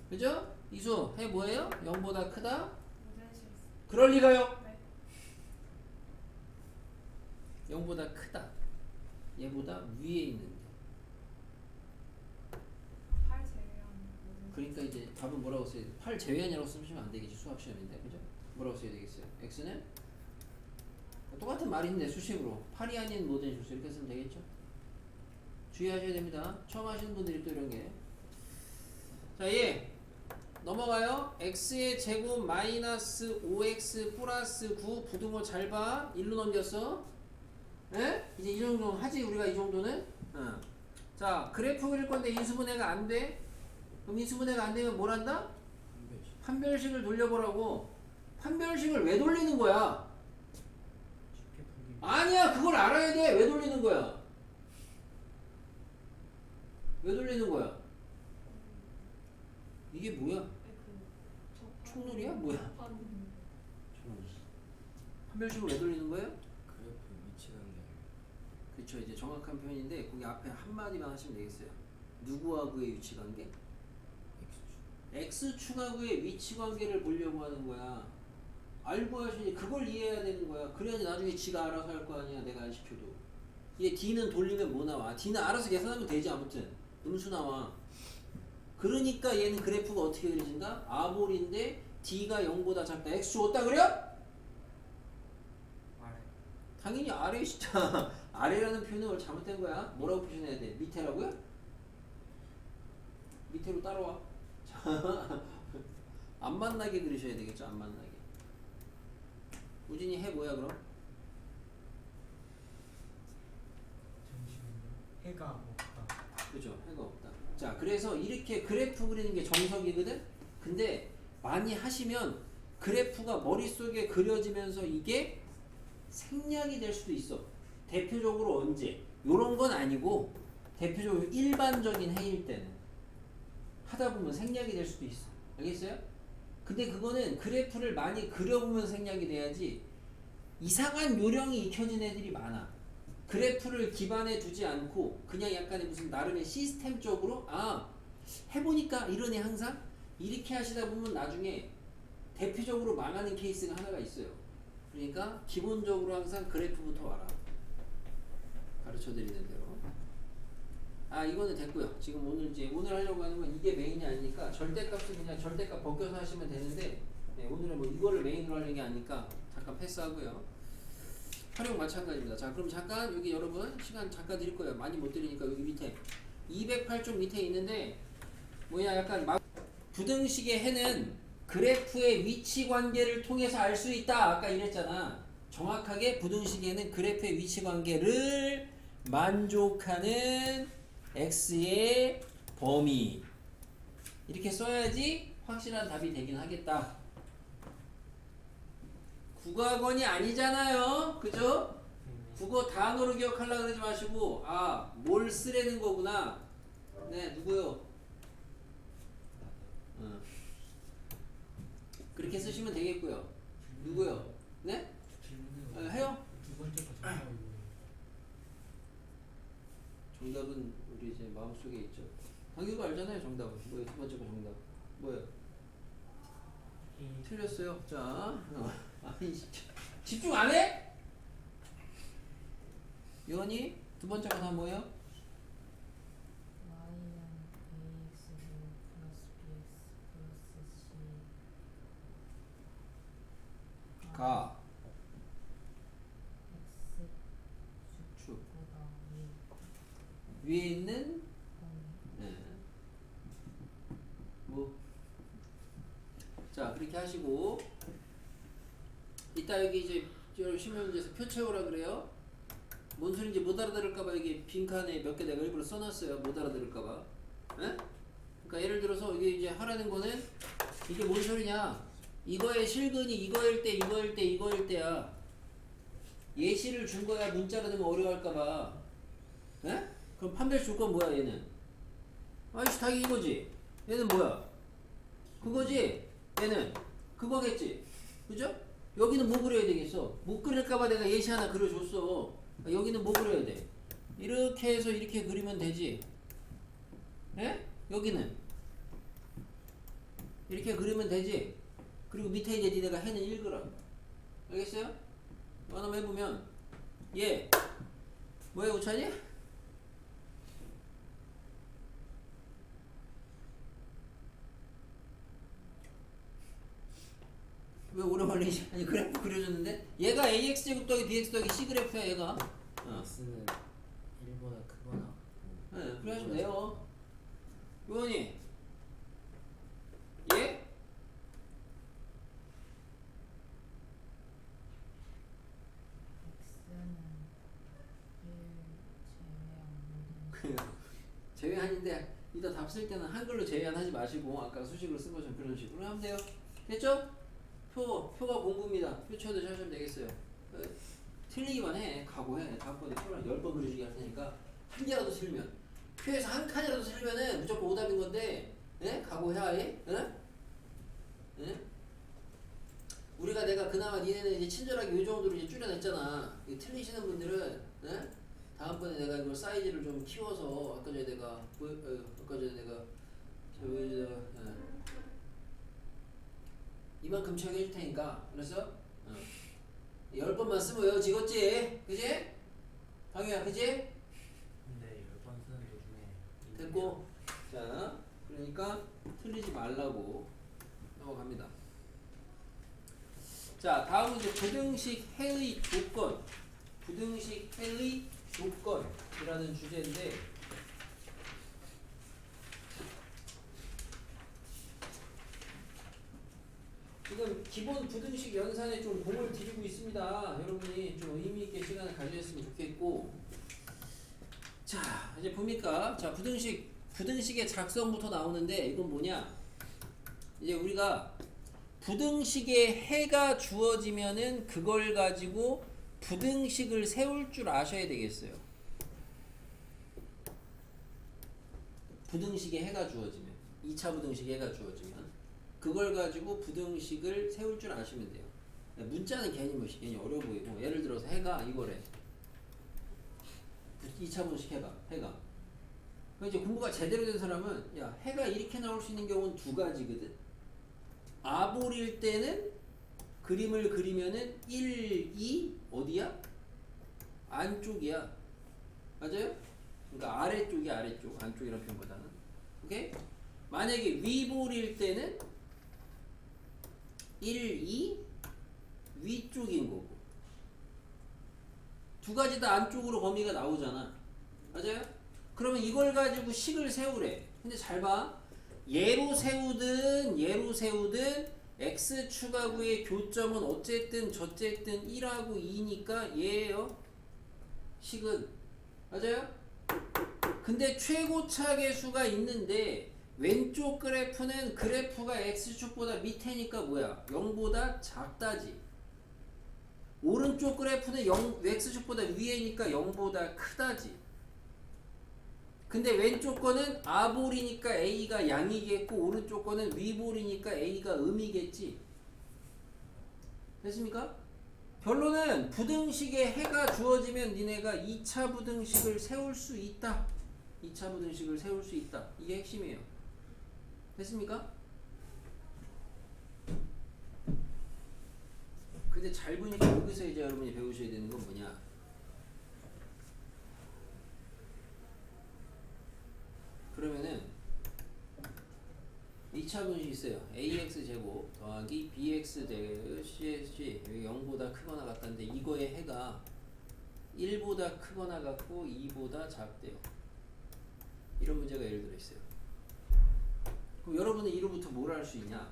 그죠? 이수 해 뭐예요? 0보다 크다? 무전실. 그럴 리가요. 네. 0보다 크다. 얘보다 위에 있는데. 8 제외한 무전실. 그러니까 이제 답은 뭐라고 써야 돼? 8 제외한이라고 쓰시면 안 되겠지. 수학 시험인데. 그죠? 뭐라고 써야 되겠어요? x는 똑같은 말인데 수식으로 8이 아닌 모든 실수 이렇게 쓰면 되겠죠? 주의하셔야 됩니다. 처음 하시는 분들이 또 이런 게. 자, 얘 넘어가요. x의 제곱 마이너스 5x 플러스 9 부등호 잘 봐. 1로 넘겼어. 에? 이제 이 정도 하지 우리가 이 정도는. 자, 그래프 그릴 건데 인수분해가 안 돼. 그럼 인수분해가 안 되면 뭘 한다? 판별식을 돌려보라고. 판별식을 왜 돌리는 거야? 쉽게 보기 아니야, 그걸 알아야 돼. 왜 돌리는 거야? 왜 돌리는 거야? 이게 뭐야? 총놀이야? 뭐야? 판별식을 왜 돌리는 거예요? 그래프 위치관계. 그쵸, 이제 정확한 표현인데 거기 앞에 한마디만 하시면 되겠어요. 누구하고의 위치관계? x축하고의 위치관계를 보려고 하는 거야. 알고 하시니 그걸 이해해야 되는 거야. 그래야지 나중에 지가 알아서 할 거 아니야. 내가 안 시켜도. 이게 d는 돌리면 뭐 나와? d는 알아서 계산하면 되지. 아무튼 음수 나와. 그러니까 얘는 그래프가 어떻게 그려진다? 아볼인데 d가 0보다 작다. x 줬다 그려? 아래 당연히 아래 진짜. 아래라는 표현을 잘못된 거야. 뭐라고 표현해야 돼? 밑에라고요? 밑으로 따라와. 안 만나게 그리셔야 되겠죠. 안 만나게. 우진이 해 뭐야 그럼? 잠시만요. 해가 없다. 그죠? 해가 없다. 자, 그래서 이렇게 그래프 그리는 게 정석이거든? 근데 많이 하시면 그래프가 머릿속에 그려지면서 이게 생략이 될 수도 있어. 대표적으로 언제? 요런 건 아니고 대표적으로 일반적인 해일 때는 하다 보면 생략이 될 수도 있어. 알겠어요? 근데 그거는 그래프를 많이 그려보면 생략이 돼야지 이상한 요령이 익혀진 애들이 많아. 그래프를 기반에 두지 않고 그냥 약간의 무슨 나름의 시스템적으로 해보니까 이러네 항상 이렇게 하시다 보면 나중에 대표적으로 망하는 케이스가 하나가 있어요. 그러니까 기본적으로 항상 그래프부터 와라. 가르쳐드리는 대로. 이거는 됐고요. 지금 오늘 하려고 하는 건 이게 메인이 아니니까 절대값은 그냥 절대값 벗겨서 하시면 되는데 오늘은 뭐 이거를 메인으로 하는 게 아니니까 잠깐 패스하고요. 활용 마찬가지입니다. 자, 그럼 잠깐 여기 여러분 시간 잠깐 드릴 거예요. 많이 못 드리니까 여기 밑에 208쪽 밑에 있는데 약간 부등식의 해는 그래프의 위치 관계를 통해서 알 수 있다. 아까 이랬잖아. 정확하게 부등식에는 그래프의 위치 관계를 만족하는 x의 범위 이렇게 써야지 확실한 답이 되긴 하겠다. 국어학원이 아니잖아요. 그죠? 국어 단어로 기억하려고 그러지 마시고 뭘 쓰라는 거구나. 네, 누구요? 그렇게 쓰시면 되겠고요. 누구요? 네? 질문해요. 해요? 두 번째 거 정답이고. 정답은 우리 이제 마음속에 있죠. 당연히 알잖아요. 정답은 뭐예요? 두 번째 거 정답 뭐예요? 틀렸어요. 자, 아니 집중 안 해? 요한이 두 번째 거 다 뭐예요? y는 ax제곱 플러스 bx 플러스 c 가 x 축. 축보다 위에 있는 위 네. 뭐. 자 그렇게 하시고 이따 여기 이제 실문제에서 표 채우라 그래요. 뭔 소리인지 못 알아들을까봐 여기 빈칸에 몇 개 내가 일부러 써놨어요. 못 알아들을까봐. 에? 그러니까 예를 들어서 이게 이제 하라는 거는 이게 뭔 소리냐? 이거의 실근이 이거일 때 이거일 때 이거일 때야. 예시를 준 거야. 문자가 되면 어려워할까봐. 에? 그럼 판별 조건 뭐야 얘는? 아이씨 다 이거지. 얘는 뭐야? 그거지. 얘는 그거겠지. 그죠? 여기는 뭐 그려야 되겠어? 못 그릴까봐 내가 예시 하나 그려줬어. 여기는 뭐 그려야 돼? 이렇게 해서 이렇게 그리면 되지. 예? 여기는 이렇게 그리면 되지. 그리고 밑에 이제 니네가 해는 읽으라. 알겠어요? 하나만 해보면 얘 뭐야 우찬이? 왜 오래 걸리지? 아니 그래프 그려줬는데 얘가 ax제곱 더하기 bx 더하기 c 그래프야 얘가. x는 1보다 크거나 네, 그래 하시면 돼요. 요원이 얘? x는 1 제외한인데 이따 답 쓸 때는 한글로 제외한 하지 마시고 아까 수식으로 쓴 것처럼 그런 식으로 하면 돼요. 됐죠? 표가 공부입니다. 표 쳐도 하시면 되겠어요. 틀리기만 해. 각오해. 다음번에 표를 10번 그려주게 할 테니까 한 개라도 틀리면 표에서 한 칸이라도 틀리면은 무조건 오답인 건데 예? 각오해야 해. 예? 예? 우리가 내가 그나마 니네는 이제 친절하게 이 정도로 이제 줄여냈잖아. 이 틀리시는 분들은 예? 다음번에 내가 이걸 사이즈를 좀 키워서 아까 전에 내가 이만큼 채우게 해줄 테니까 그래서 10번만 쓰면 외워지겠지? 그지? 방이야 그지? 근데 10번 쓰는 도중에 됐고 자 그러니까 틀리지 말라고 넘어갑니다. 자 다음은 이제 부등식 해의 조건 부등식 해의 조건이라는 주제인데 지금 기본 부등식 연산에 좀 공을 들이고 있습니다. 여러분이 좀 의미있게 시간을 가지셨으면 좋겠고 자 이제 봅니까? 자 부등식의 작성부터 나오는데 이건 뭐냐? 이제 우리가 부등식에 해가 주어지면은 그걸 가지고 부등식을 세울 줄 아셔야 되겠어요. 부등식에 해가 주어지면 2차 부등식에 해가 주어지면 그걸 가지고 부등식을 세울 줄 아시면 돼요. 문자는 괜히 어려워 보이고 예를 들어서 해가 이거래. 2차 부등식 해가. 그럼 이제 공부가 제대로 된 사람은 야 해가 이렇게 나올 수 있는 경우는 두 가지거든. 아볼일 때는 그림을 그리면은 1, 2 어디야? 안쪽이야. 맞아요? 그러니까 아래쪽이 아래쪽, 안쪽이라는 표현보다는. 오케이? 만약에 위볼일 때는 1, 2 위쪽인 거고. 두 가지 다 안쪽으로 범위가 나오잖아. 맞아요? 그러면 이걸 가지고 식을 세우래. 근데 잘 봐. 예로 세우든 x축하고의 교점은 어쨌든 저쨌든 1하고 2니까 얘예요. 식은. 맞아요? 근데 최고차의 수가 있는데 왼쪽 그래프는 그래프가 x축보다 밑에니까 뭐야? 0보다 작다지. 오른쪽 그래프는 x축보다 위에니까 0보다 크다지. 근데 왼쪽 거는 아볼이니까 a가 양이겠고 오른쪽 거는 위볼이니까 a가 음이겠지. 됐습니까? 결론은 부등식에 해가 주어지면 니네가 2차 부등식을 세울 수 있다. 2차 부등식을 세울 수 있다. 이게 핵심이에요. 됐습니까? 근데 잘 보니까 여기서 이제 여러분이 배우셔야 되는 건 뭐냐? 그러면은 2차 분식이 있어요. ax 제곱 더하기 bx 제곱 CSG 여기 0보다 크거나 같다는데 이거의 해가 1보다 크거나 같고 2보다 작대요. 이런 문제가 예를 들어 있어요. 그럼 여러분은 이로부터 뭘 알 수 있냐?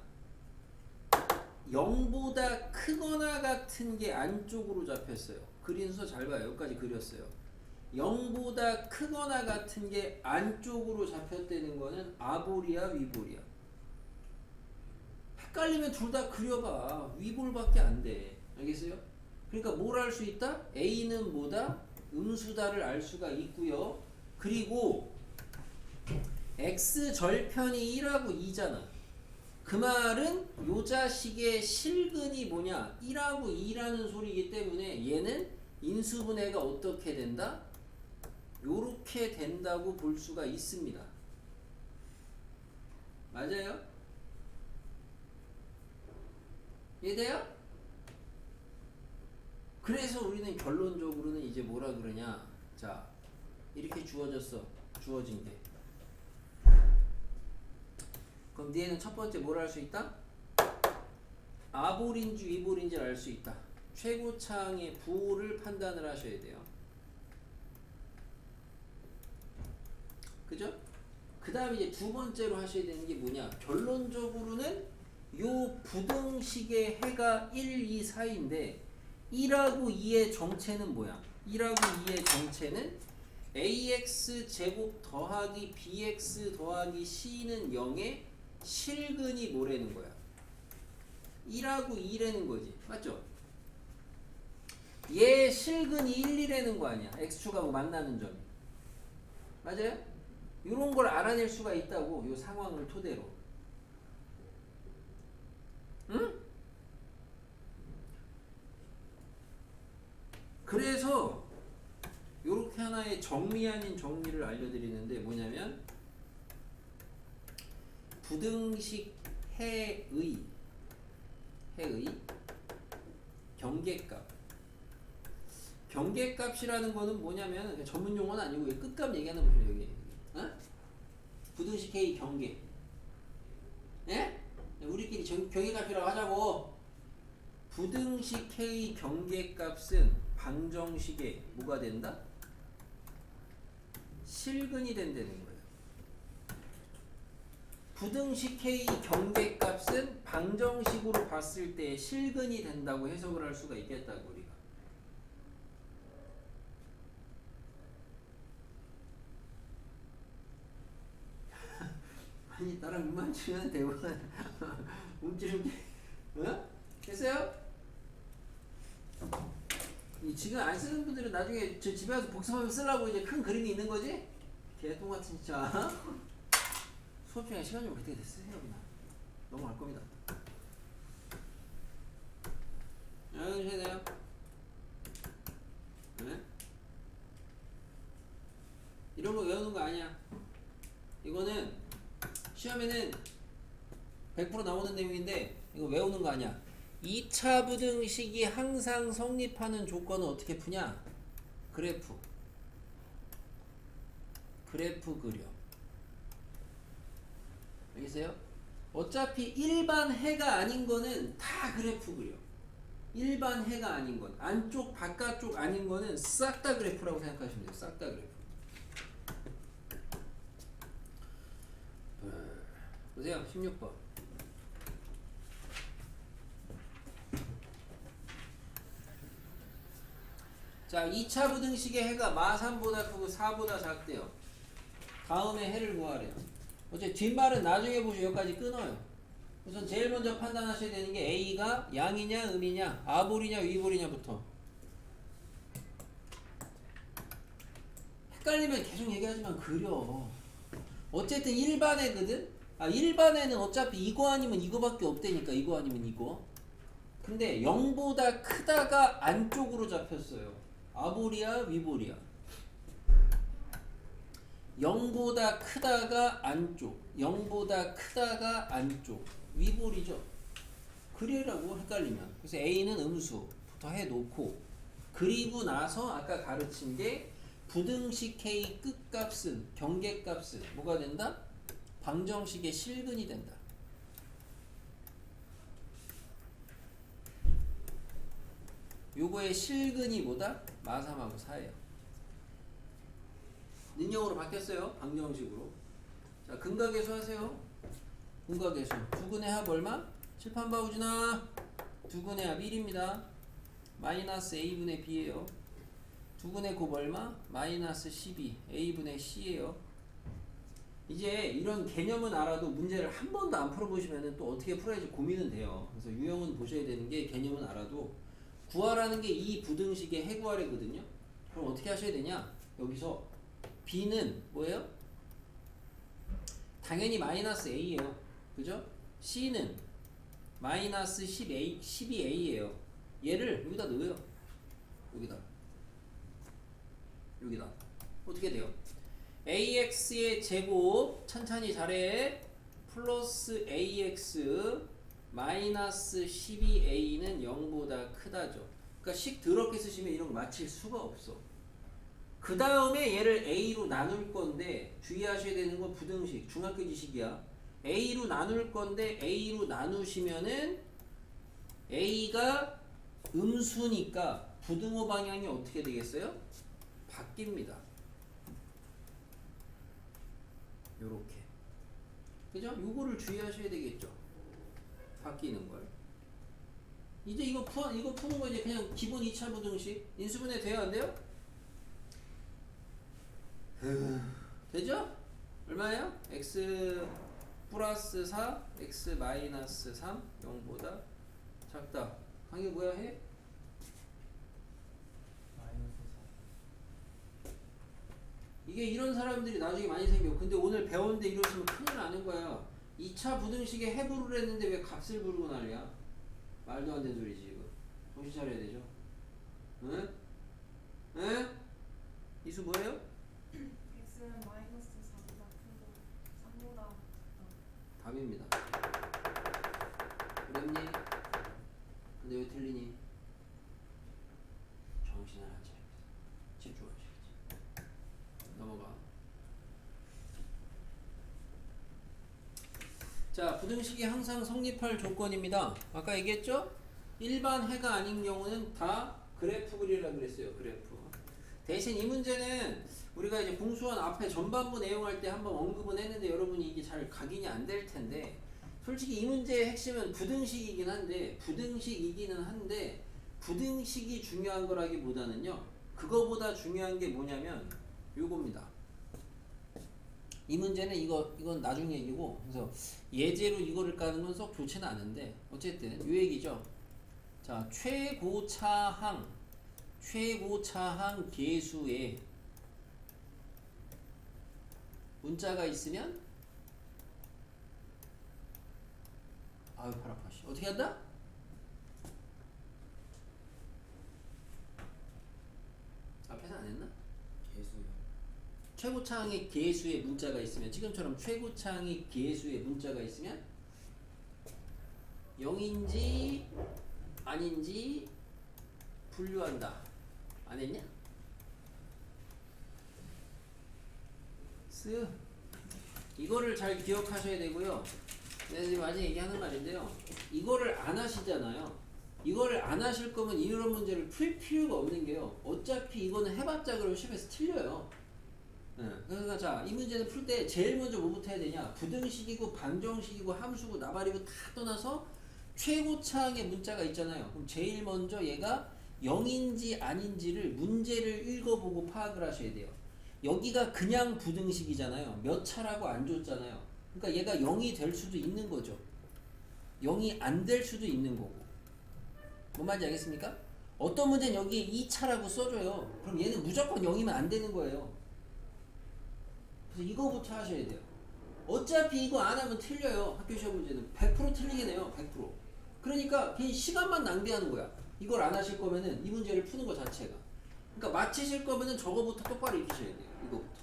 0보다 크거나 같은 게 안쪽으로 잡혔어요. 그린 순서 잘 봐요. 여기까지 그렸어요. 0보다 크거나 같은 게 안쪽으로 잡혔다는 거는 아볼이야 위볼이야? 헷갈리면 둘 다 그려봐. 위볼밖에 안 돼. 알겠어요? 그러니까 뭘 알 수 있다? A는 뭐다? 음수다를 알 수가 있고요. 그리고 X 절편이 1하고 2잖아. 그 말은 요 자식의 실근이 뭐냐? 1하고 2라는 소리이기 때문에 얘는 인수분해가 어떻게 된다? 요렇게 된다고 볼 수가 있습니다. 맞아요? 이해돼요? 그래서 우리는 결론적으로는 이제 뭐라 그러냐? 자, 이렇게 주어졌어. 주어진 게. 그럼 니에는 첫 번째 뭘 알 수 있다? 아볼인지 위볼인지를 알 수 있다. 최고차항의 부호를 판단을 하셔야 돼요. 그죠? 그 다음에 이제 두 번째로 하셔야 되는 게 뭐냐? 결론적으로는 요 부등식의 해가 1, 2, 4인데 1하고 2의 정체는 뭐야? 1하고 2의 정체는 ax 제곱 더하기 bx 더하기 c는 0의 실근이 뭐라는 거야? 1하고 2라는 거지. 맞죠? 얘 실근이 1, 2라는 거 아니야. x축하고 만나는 점이. 맞아요? 이런 걸 알아낼 수가 있다고. 요 상황을 토대로. 응? 그래서 요렇게 하나의 정리 아닌 정리를 알려드리는데 뭐냐면 부등식 해의 경계값. 경계값이라는 거는 뭐냐면 전문 용어는 아니고 끝값 얘기하는 거죠. 여기. 어? 부등식 해의 경계. 예? 우리끼리 경계값이라고 하자고. 부등식 해의 경계값은 방정식에 뭐가 된다? 실근이 된다는 거예요. 부등식 K 경계값은 방정식으로 봤을 때 실근이 된다고 해석을 할 수가 있겠다고 우리가. 아니 나랑 눈만 치면 대부분 움찔움찔. 어? 됐어요? 지금 안 쓰는 분들은 나중에 저 집에 가서 복습하면 쓰려고 이제 큰 그림이 있는 거지? 개똥 같은 진짜. 수업 중에 시간 좀 그때 됐으세요 그냥. 넘어갈 겁니다. 알아주셔야 돼요. 네? 이런 거 외우는 거 아니야. 이거는 시험에는 100% 나오는 내용인데 이거 외우는 거 아니야. 2차 부등식이 항상 성립하는 조건은 어떻게 푸냐? 그래프 그려. 알겠어요? 어차피 일반 해가 아닌 거는 다 그래프 그려. 일반 해가 아닌 건 안쪽 바깥쪽 아닌 거는 싹 다 그래프라고 생각하시면 돼요. 싹 다 그래프. 보세요. 16번. 자, 2차 부등식의 해가 마3보다 크고 4보다 작대요. 다음에 해를 구하래요. 어째 뒷말은 나중에 보시고 여기까지 끊어요. 우선 제일 먼저 판단하셔야 되는 게 A가 양이냐 음이냐 아볼이냐 위볼이냐부터. 헷갈리면 계속 얘기하지만 그려. 어쨌든 일반해거든? 일반에는 어차피 이거 아니면 이거밖에 없다니까. 이거 아니면 이거. 근데 0보다 크다가 안쪽으로 잡혔어요. 아보리아, 위보리아. 0보다 크다가 안쪽, 0보다 크다가 안쪽, 위볼이죠. 그래라고 헷갈리면. 그래서 A는 음수부터 해놓고, 그리고 나서 아까 가르친 게 부등식 K 끝값은, 경계값은 뭐가 된다? 방정식의 실근이 된다. 요거의 실근이 뭐다? 마3하고 4예요. 능형으로 바뀌었어요. 방정식으로. 자, 근각계수 하세요. 근각계수. 두근의 합 얼마? 칠판 바우지나. 두근의 합 1입니다. 마이너스 a분의 b예요. 두근의 곱 얼마? 마이너스 12. a분의 c예요. 이제 이런 개념은 알아도 문제를 한 번도 안 풀어보시면 또 어떻게 풀어야지 고민은 돼요. 그래서 유형은 보셔야 되는 게 개념은 알아도 구하라는 게 이 부등식의 해구하래거든요. 그럼 어떻게 하셔야 되냐? 여기서 b는 뭐예요? 당연히 마이너스 a예요. 그죠? c는 마이너스 12a예요. 얘를 여기다 넣어요. 여기다. 어떻게 돼요? ax의 제곱 천천히 잘해. 플러스 ax 마이너스 12a는 0보다 크다죠. 그러니까 식 더럽게 쓰시면 이런 거 맞힐 수가 없어. 그 다음에 얘를 a로 나눌 건데 주의하셔야 되는 건 부등식, 중학교 지식이야. a로 나눌 건데 a로 나누시면은 a가 음수니까 부등호 방향이 어떻게 되겠어요? 바뀝니다. 요렇게. 그죠? 요거를 주의하셔야 되겠죠. 바뀌는 걸. 이제 이거 푸는 거 이제 그냥 기본 2차 부등식. 인수분해 돼요, 안 돼요? 되죠? 얼마예요? x 플러스 4, x 마이너스 3, 0보다 작다. 강의 뭐야 해? 마이너스 이게 이런 사람들이 나중에 많이 생겨. 근데 오늘 배웠는데 이러시면 큰일 나는 거야. 2차 부등식에 해부를 했는데 왜 값을 부르고 난리야? 말도 안 되는 소리지 이거. 정신 차려야 되죠. 응? 응? 이수 뭐예요? x는 마이너스 4보다 크고 3보다 답입니다. 그랬니? 근데 왜 틀리니? 정신을 안 차리고 집중하셔야지. 넘어가. 자, 부등식이 항상 성립할 조건입니다. 아까 얘기했죠? 일반 해가 아닌 경우는 다 그래프 그리려고 그랬어요. 그래프. 대신 이 문제는 우리가 이제 공수원 앞에 전반부 내용할 때 한번 언급은 했는데 여러분이 이게 잘 각인이 안 될 텐데, 솔직히 이 문제의 핵심은 부등식이긴 한데 부등식이 중요한 거라기보다는요, 그거보다 중요한 게 뭐냐면 요겁니다. 이 문제는 이건 나중 얘기고, 그래서 예제로 이거를 까는 건 썩 좋지는 않은데 어쨌든 요 얘기죠. 자, 최고차항 계수에 문자가 있으면 아유 팔 아파. 어떻게 한다? 앞에서 안 했나? 개수요. 최고차항의 계수에 문자가 있으면, 지금처럼 최고차항의 계수에 문자가 있으면 0인지 아닌지 분류한다. 안 했냐? 이거를 잘 기억하셔야 되고요. 내가 지금 아직 얘기하는 말인데요. 이거를 안 하시잖아요. 이거를 안 하실 거면 이런 문제를 풀 필요가 없는 게요. 어차피 이거는 해봤자 그러면 시험에서 틀려요. 그러니까 자, 이 문제는 풀 때 제일 먼저 뭐부터 해야 되냐? 부등식이고 방정식이고 함수고 나발이고 다 떠나서 최고차항의 문자가 있잖아요. 그럼 제일 먼저 얘가 0인지 아닌지를 문제를 읽어보고 파악을 하셔야 돼요. 여기가 그냥 부등식이잖아요. 몇 차라고 안 줬잖아요. 그러니까 얘가 0이 될 수도 있는 거죠. 0이 안 될 수도 있는 거고. 뭔 말인지 알겠습니까? 어떤 문제는 여기에 2차라고 써줘요. 그럼 얘는 무조건 0이면 안 되는 거예요. 그래서 이거부터 하셔야 돼요. 어차피 이거 안 하면 틀려요. 학교 시험 문제는 100% 틀리게 내요. 100%. 그러니까 그냥 시간만 낭비하는 거야. 이걸 안 하실 거면은 이 문제를 푸는 거 자체가. 그러니까 맞히실 거면은 저거부터 똑바로 익히셔야 돼요. 이거부터.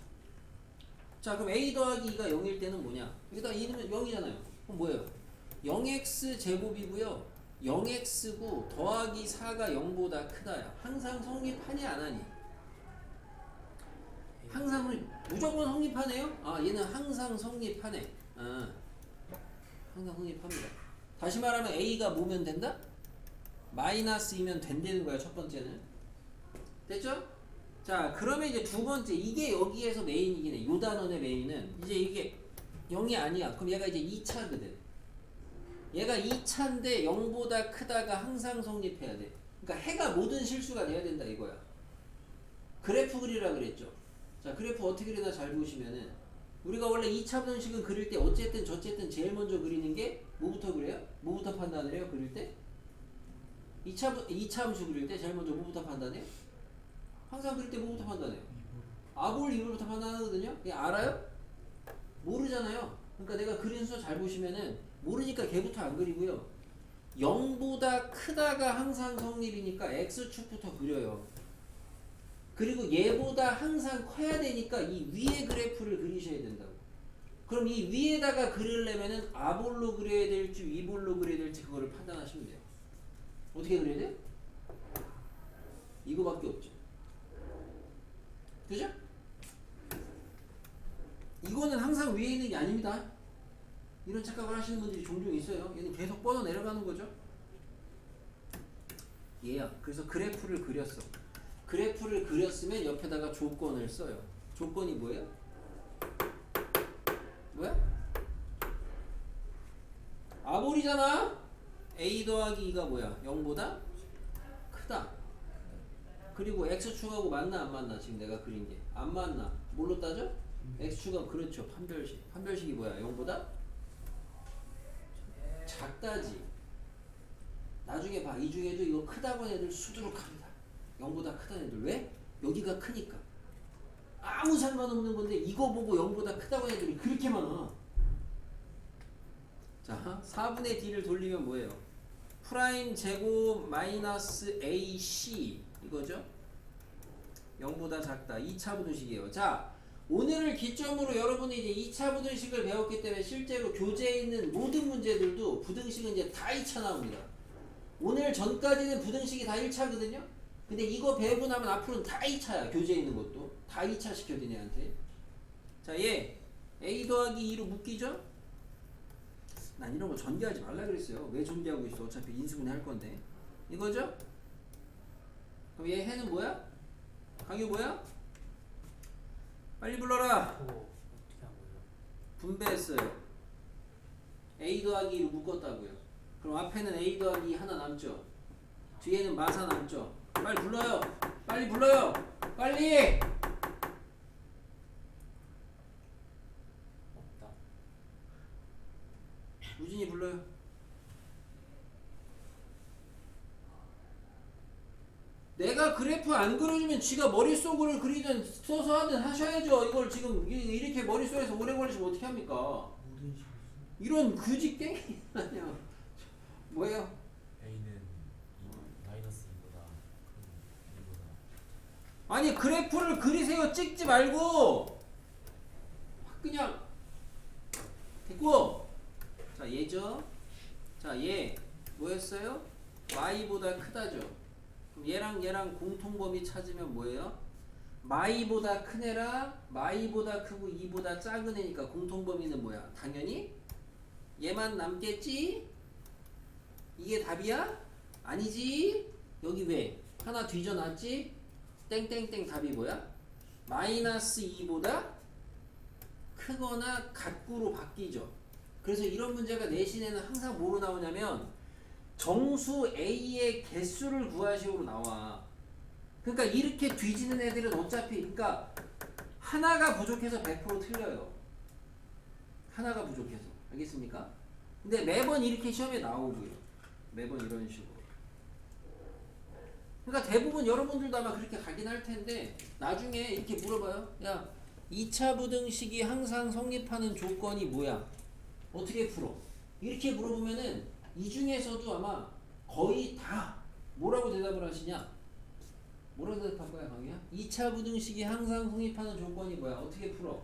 자, 그럼 a 더하기 2가 0일 때는 뭐냐? 여기다 2는 0이잖아요. 그럼 뭐예요? 0x 제곱이고요. 0x고 더하기 4가 0보다 크다야. 항상 성립하니 안 하니? 항상 무조건 성립하네요? 아, 얘는 항상 성립하네. 아, 항상 성립합니다. 다시 말하면 a가 뭐면 된다? 마이너스이면 된다는 거야, 첫 번째는. 됐죠? 자, 그러면 이제 두 번째, 이게 여기에서 메인이긴 해. 요 단원의 메인은 이제 이게 0이 아니야. 그럼 얘가 이제 2차거든. 얘가 2차인데 0보다 크다가 항상 성립해야 돼. 그러니까 해가 모든 실수가 돼야 된다 이거야. 그래프 그리라 그랬죠. 자, 그래프 어떻게 그리나 잘 보시면은 우리가 원래 2차 부등식은 그릴 때 어쨌든 저쨌든 제일 먼저 그리는 게 뭐부터 그래요? 뭐부터 판단을 해요? 그릴 때? 2차 함수 그릴 때 제일 먼저 뭐부터 판단해요? 항상 그릴 때 뭐부터 판단해요? 아볼 이불부터 판단하거든요? 얘 알아요? 모르잖아요. 그러니까 내가 그린 수 잘 보시면은 모르니까 걔부터 안 그리고요. 0보다 크다가 항상 성립이니까 x축부터 그려요. 그리고 얘보다 항상 커야 되니까 이 위에 그래프를 그리셔야 된다고. 그럼 이 위에다가 그리려면은 아볼로 그려야 될지 위볼로 그려야 될지 그거를 판단하시면 돼요. 어떻게 그려야 돼요? 이거밖에 없죠. 그죠? 이거는 항상 위에 있는 게 아닙니다. 이런 착각을 하시는 분들이 종종 있어요. 얘는 계속 뻗어 내려가는 거죠. 얘야. 그래서 그래프를 그렸어. 그래프를 그렸으면 옆에다가 조건을 써요. 조건이 뭐예요? 뭐야? 아볼이잖아. a 더하기 2가 뭐야? 0보다 크다. 그리고 x축하고 맞나 안 맞나? 지금 내가 그린 게 안 맞나? 뭘로 따져? x축하고 그렇죠. 판별식. 판별식이 뭐야? 0보다 작다지. 나중에 봐. 이 중에도 이거 크다고 하는 애들 수두룩합니다. 0보다 크다는 애들. 왜? 여기가 크니까. 아무 상관없는 건데 이거 보고 0보다 크다고 하는 애들이 그렇게 많아. 자, 4분의 d를 돌리면 뭐예요? 프라임 제곱 마이너스 ac 이거죠? 0보다 작다. 2차 부등식이에요. 자, 오늘을 기점으로 여러분이 이제 2차 부등식을 배웠기 때문에 실제로 교재에 있는 모든 문제들도 부등식은 이제 다 2차 나옵니다. 오늘 전까지는 부등식이 다 1차거든요? 근데 이거 배우고 나면 앞으로는 다 2차야. 교재에 있는 것도. 다 2차 시켜야 얘한테. 자, 얘 a 더하기 2로 묶이죠? 난 이런 거 전개하지 말라 그랬어요. 왜 전개하고 있어? 어차피 인수분해 할 건데. 이거죠? 그럼 얘 해는 뭐야? 강유 뭐야? 빨리 불러라. 그거 어떻게 한 거예요? 분배했어요. a 더하기 2로 묶었다고요. 그럼 앞에는 a 더하기 2 하나 남죠? 뒤에는 마사 남죠? 빨리 불러요. 빨리 불러요. 빨리. 없다. 우진이 불러요. 내가 그래프 안 그려주면 지가 머릿속으로 그리든 써서 하든 하셔야죠. 이걸 지금 이렇게 머릿속에서 오래 걸리시면 어떻게 합니까? 모든 식으로 이런 그지깽이 아니야. 뭐예요? A는 마이너스 2보다 큰 2보다 아니 그래프를 그리세요. 찍지 말고 확 그냥 됐고. 자, 얘죠. 자, 얘 뭐였어요? y보다 크다죠. 그럼 얘랑 공통범위 찾으면 뭐예요? 마이보다 큰 애랑 마이보다 크고 2보다 작은 애니까 공통범위는 뭐야? 당연히 얘만 남겠지? 이게 답이야? 아니지? 여기 왜? 하나 뒤져놨지? 땡땡땡 답이 뭐야? 마이너스 2보다 크거나 같고로 바뀌죠. 그래서 이런 문제가 내신에는 항상 뭐로 나오냐면 정수 A의 개수를 구하시오로 나와. 그러니까 이렇게 뒤지는 애들은 어차피 그러니까 하나가 부족해서 100% 틀려요. 하나가 부족해서. 알겠습니까? 근데 매번 이렇게 시험에 나오고요. 매번 이런 식으로. 그러니까 대부분 여러분들도 아마 그렇게 가긴 할 텐데 나중에 이렇게 물어봐요. 야, 2차 부등식이 항상 성립하는 조건이 뭐야? 어떻게 풀어? 이렇게 물어보면은 이 중에서도 아마 거의 다 뭐라고 대답을 하시냐? 뭐라고 대답할 거야, 강이야? 2차 부등식이 항상 성립하는 조건이 뭐야? 어떻게 풀어?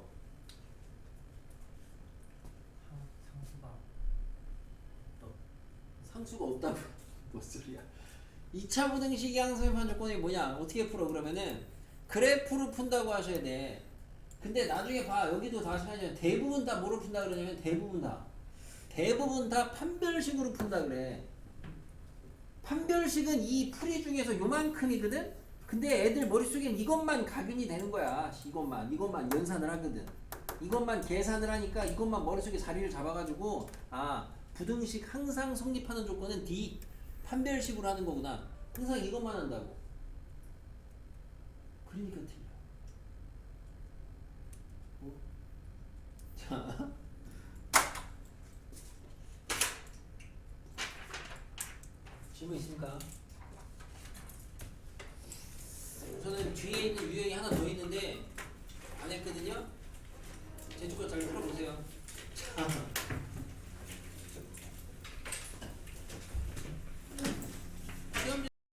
상수가 상수가 없다고. 뭔 소리야? 2차 부등식이 항상 성립하는 조건이 뭐냐? 어떻게 풀어? 그러면은 그래프로 푼다고 하셔야 돼. 근데 나중에 봐. 여기도 다시 하냐. 대부분 다 뭐로 푼다 그러냐면 대부분 다 판별식으로 푼다 그래. 판별식은 이 풀이 중에서 요만큼이거든? 근데 애들 머릿속엔 이것만 각인이 되는 거야. 이것만 연산을 하거든. 이것만 계산을 하니까 이것만 머릿속에 자리를 잡아가지고 아, 부등식 항상 성립하는 조건은 D 판별식으로 하는 거구나. 항상 이것만 한다고. 그러니까 틀려. 자, 질문 있습니까? 저는 뒤에 있는 유형이 하나 더